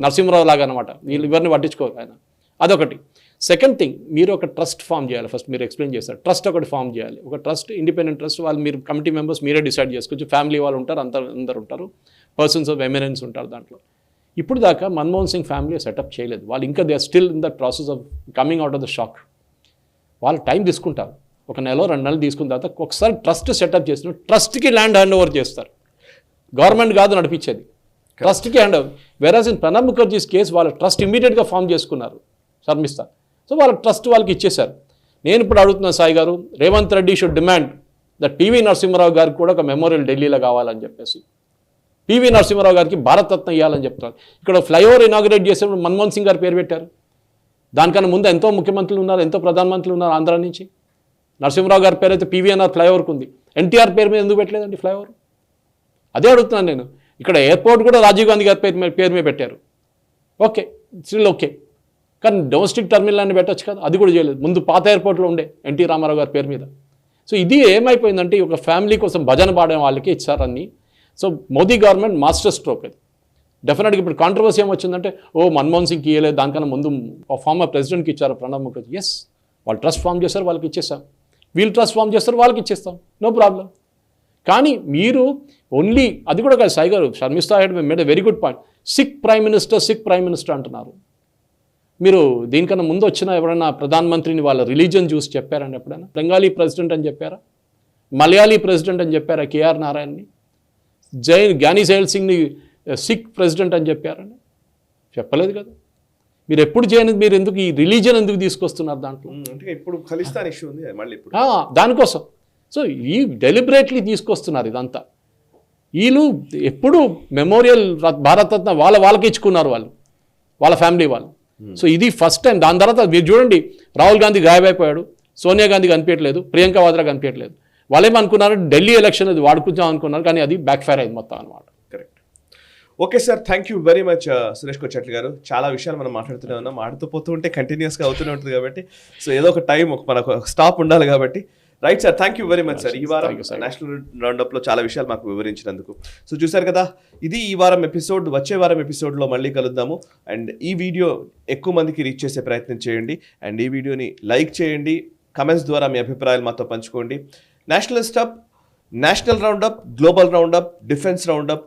నరసింహరావు లాగా అనమాట, వీళ్ళు ఎవరిని పట్టించుకోరు ఆయన. అదొకటి. సెకండ్ థింగ్, మీరు ఒక ట్రస్ట్ ఫామ్ చేయాలి. ఫస్ట్ మీరు ఎక్స్ప్లెయిన్ చేస్తారు, ట్రస్ట్ ఒకటి ఫామ్ చేయాలి. ఒక ట్రస్ట్, ఇండిపెండెంట్ ట్రస్ట్. వాళ్ళు మీరు కమిటీ మెంబర్స్ మీరే డిసైడ్ చేసుకోవచ్చు. ఫ్యామిలీ వాళ్ళు ఉంటారు, అందరు ఉంటారు, పర్సన్స్ ఆఫ్ ఎమినెన్స్ ఉంటారు దాంట్లో. ఇప్పుడు దాకా మన్మోహన్ సింగ్ ఫ్యామిలీ సెటప్ చేయలేదు. వాళ్ళు ఇంకా they are still in that process of coming out of the shock. వాళ్ళు టైం తీసుకుంటారు, 1 నెల 2 నెలలు తీసుకున్న తర్వాత ఒకసారి ట్రస్ట్ సెటప్ చేసిన ట్రస్ట్కి ల్యాండ్ హ్యాండ్ ఓవర్ చేస్తారు. గవర్నమెంట్ కాదు నడిపించేది, ట్రస్ట్కి hand over. Whereas in Pranab Mukherjee's case వాళ్ళ ట్రస్ట్ ఇమీడియట్గా ఫామ్ చేసుకున్నారు. శర్మిస్తా. సో వాళ్ళకి ట్రస్ట్ వాళ్ళకి ఇచ్చేశారు. నేను ఇప్పుడు అడుగుతున్నా సాయి గారు, Revanth Reddy should demand that PV Narasimha Rao గారికి కూడా ఒక మెమోరియల్ ఢిల్లీలో కావాలని చెప్పేసి, పివి నరసింహారావు గారికి భారతరత్న ఇవ్వాలని చెప్తున్నారు. ఇక్కడ ఫ్లైఓవర్ ఇనాగ్రేట్ చేసేప్పుడు మన్మోహన్ సింగ్ గారు పేరు పెట్టారు. దానికన్నా ముందు ఎంతో ముఖ్యమంత్రులు ఉన్నారు, ఎంతో ప్రధానమంత్రులు ఉన్నారు ఆంధ్ర నుంచి. నరసింహారావు గారి పేరు అయితే పీవీఎన్ఆర్ ఫ్లైఓవర్కి ఉంది, ఎన్టీఆర్ పేరు మీద ఎందుకు పెట్టలేదండి ఫ్లైఓవర్? అదే అడుగుతున్నాను నేను. ఇక్కడ ఎయిర్పోర్ట్ కూడా రాజీవ్ గాంధీ గారి పేరు మీద పెట్టారు, ఓకే, స్టిల్ ఓకే. కానీ డొమెస్టిక్ టర్మినల్ అని పెట్టచ్చు కదా, అది కూడా చేయలేదు. ముందు పాత ఎయిర్పోర్ట్లో ఉండే ఎన్టీ రామారావు గారి పేరు మీద. సో ఇది ఏమైపోయిందంటే ఒక ఫ్యామిలీ కోసం భజన పాడే వాళ్ళకి ఇచ్చారని. So Modi government master stroke అది. డెఫినెట్గా ఇప్పుడు కాంట్రవర్సీ ఏమొచ్చిందంటే, మన్మోహన్ సింగ్కి ఇవ్వలేదు, దానికన్నా ముందు ఫార్మర్ ప్రెసిడెంట్కి ఇచ్చారు ప్రణబ్ ముఖర్జీ. ఎస్, వాళ్ళు ట్రస్ట్ ఫామ్ చేస్తారు, వాళ్ళకి ఇచ్చేస్తాం. వీళ్ళు ట్రస్ట్ ఫామ్ చేస్తారు, వాళ్ళకి ఇచ్చేస్తాం, నో ప్రాబ్లం. కానీ మీరు ఓన్లీ అది కూడా కాదు Sai garu, Sharmistha had made a very good point. Sick prime minister అంటున్నారు. మీరు దీనికన్నా ముందు వచ్చిన ఎవరైనా ప్రధానమంత్రిని వాళ్ళ రిలీజన్ చూసి చెప్పారండి ఎప్పుడైనా? బెంగాలీ ప్రెసిడెంట్ అని చెప్పారా? మలయాళీ ప్రెసిడెంట్ అని చెప్పారా కేఆర్ నారాయణని? జ్ఞాని జైల్ సింగ్ని సిక్ ప్రెసిడెంట్ అని చెప్పారని చెప్పలేదు కదా. మీరు ఎప్పుడు చేయని, మీరు ఎందుకు ఈ రిలీజన్ ఎందుకు తీసుకొస్తున్నారు దాంట్లో? అంటే ఇప్పుడు ఖలిస్తాన్ ఇష్యూ ఉంది మళ్ళీ ఇప్పుడు దానికోసం. సో ఈ డెలిబరేట్లీ తీసుకొస్తున్నారు ఇదంతా. వీళ్ళు ఎప్పుడు మెమోరియల్ భారతరత్న వాళ్ళకి ఇచ్చుకున్నారు వాళ్ళ ఫ్యామిలీ వాళ్ళు. సో ఇది ఫస్ట్ టైం. దాని తర్వాత మీరు చూడండి, రాహుల్ గాంధీ గాయమైపోయాడు, సోనియా గాంధీ కనిపించట్లేదు, ప్రియాంక వాద్రా కనిపించట్లేదు. వాళ్ళేమనుకున్నారు ఢిల్లీ ఎలక్షన్ అది వాడుకుందాం అనుకున్నారు, కానీ అది బ్యాక్ ఫైర్ అయింది మొత్తం అనమాట. Correct. Okay sir, thank you very much Suresh Kochatla garu. చాలా విషయాలు మనం మాట్లాడుతూనే ఉన్నాం, ఆడుతూ పోతూ ఉంటే కంటిన్యూస్గా అవుతూనే ఉంటుంది కాబట్టి, సో ఏదో ఒక టైం మనకు స్టాప్ ఉండాలి కాబట్టి. Right sir, thank you very much sir. ఈ వారం నేషనల్ రౌండప్లో చాలా విషయాలు మాకు వివరించినందుకు. సో చూసారు కదా, ఇది ఈ వారం ఎపిసోడ్. వచ్చే వారం ఎపిసోడ్లో మళ్ళీ కలుద్దాము. అండ్ ఈ వీడియో ఎక్కువ మందికి రీచ్ చేసే ప్రయత్నం చేయండి. అండ్ ఈ వీడియోని లైక్ చేయండి, కమెంట్స్ ద్వారా మీ అభిప్రాయాలు మాతో పంచుకోండి. Nationalist hub, national roundup, global roundup, defence roundup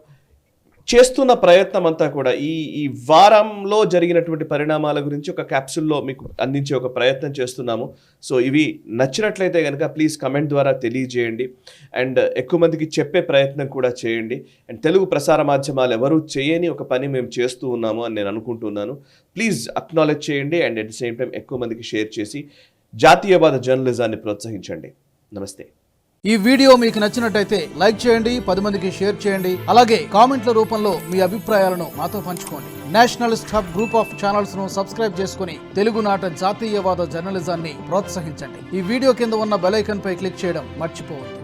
చేస్తున్న ప్రయత్నం అంతా కూడా ఈ వారంలో జరిగినటువంటి పరిణామాల గురించి ఒక క్యాప్సూల్లో మీకు అందించే ఒక ప్రయత్నం చేస్తున్నాము. సో ఇవి నచ్చినట్లయితే కనుక ప్లీజ్ కమెంట్ ద్వారా తెలియజేయండి. అండ్ ఎక్కువ మందికి చెప్పే ప్రయత్నం కూడా చేయండి. అండ్ తెలుగు ప్రసార మాధ్యమాలు ఎవరూ చేయని ఒక పని మేము చేస్తూ ఉన్నాము అని నేను అనుకుంటున్నాను. ప్లీజ్ అక్నాలెడ్జ్ చేయండి. And at the same time ఎక్కువ మందికి షేర్ చేసి జాతీయవాద జర్నలిజాన్ని ప్రోత్సహించండి. నమస్తే. ఈ వీడియో మీకు నచ్చినట్టయితే లైక్ చేయండి, 10 మందికి షేర్ చేయండి. అలాగే కామెంట్ల రూపంలో మీ అభిప్రాయాలను మాతో పంచుకోండి. Nationalist hub group of channels ను సబ్స్క్రైబ్ చేసుకుని తెలుగునాట జాతీయవాద జర్నలిజాన్ని ప్రోత్సహించండి. ఈ వీడియో కింద ఉన్న బెల్ ఐకాన్ పై క్లిక్ చేయడం మర్చిపోవద్దు.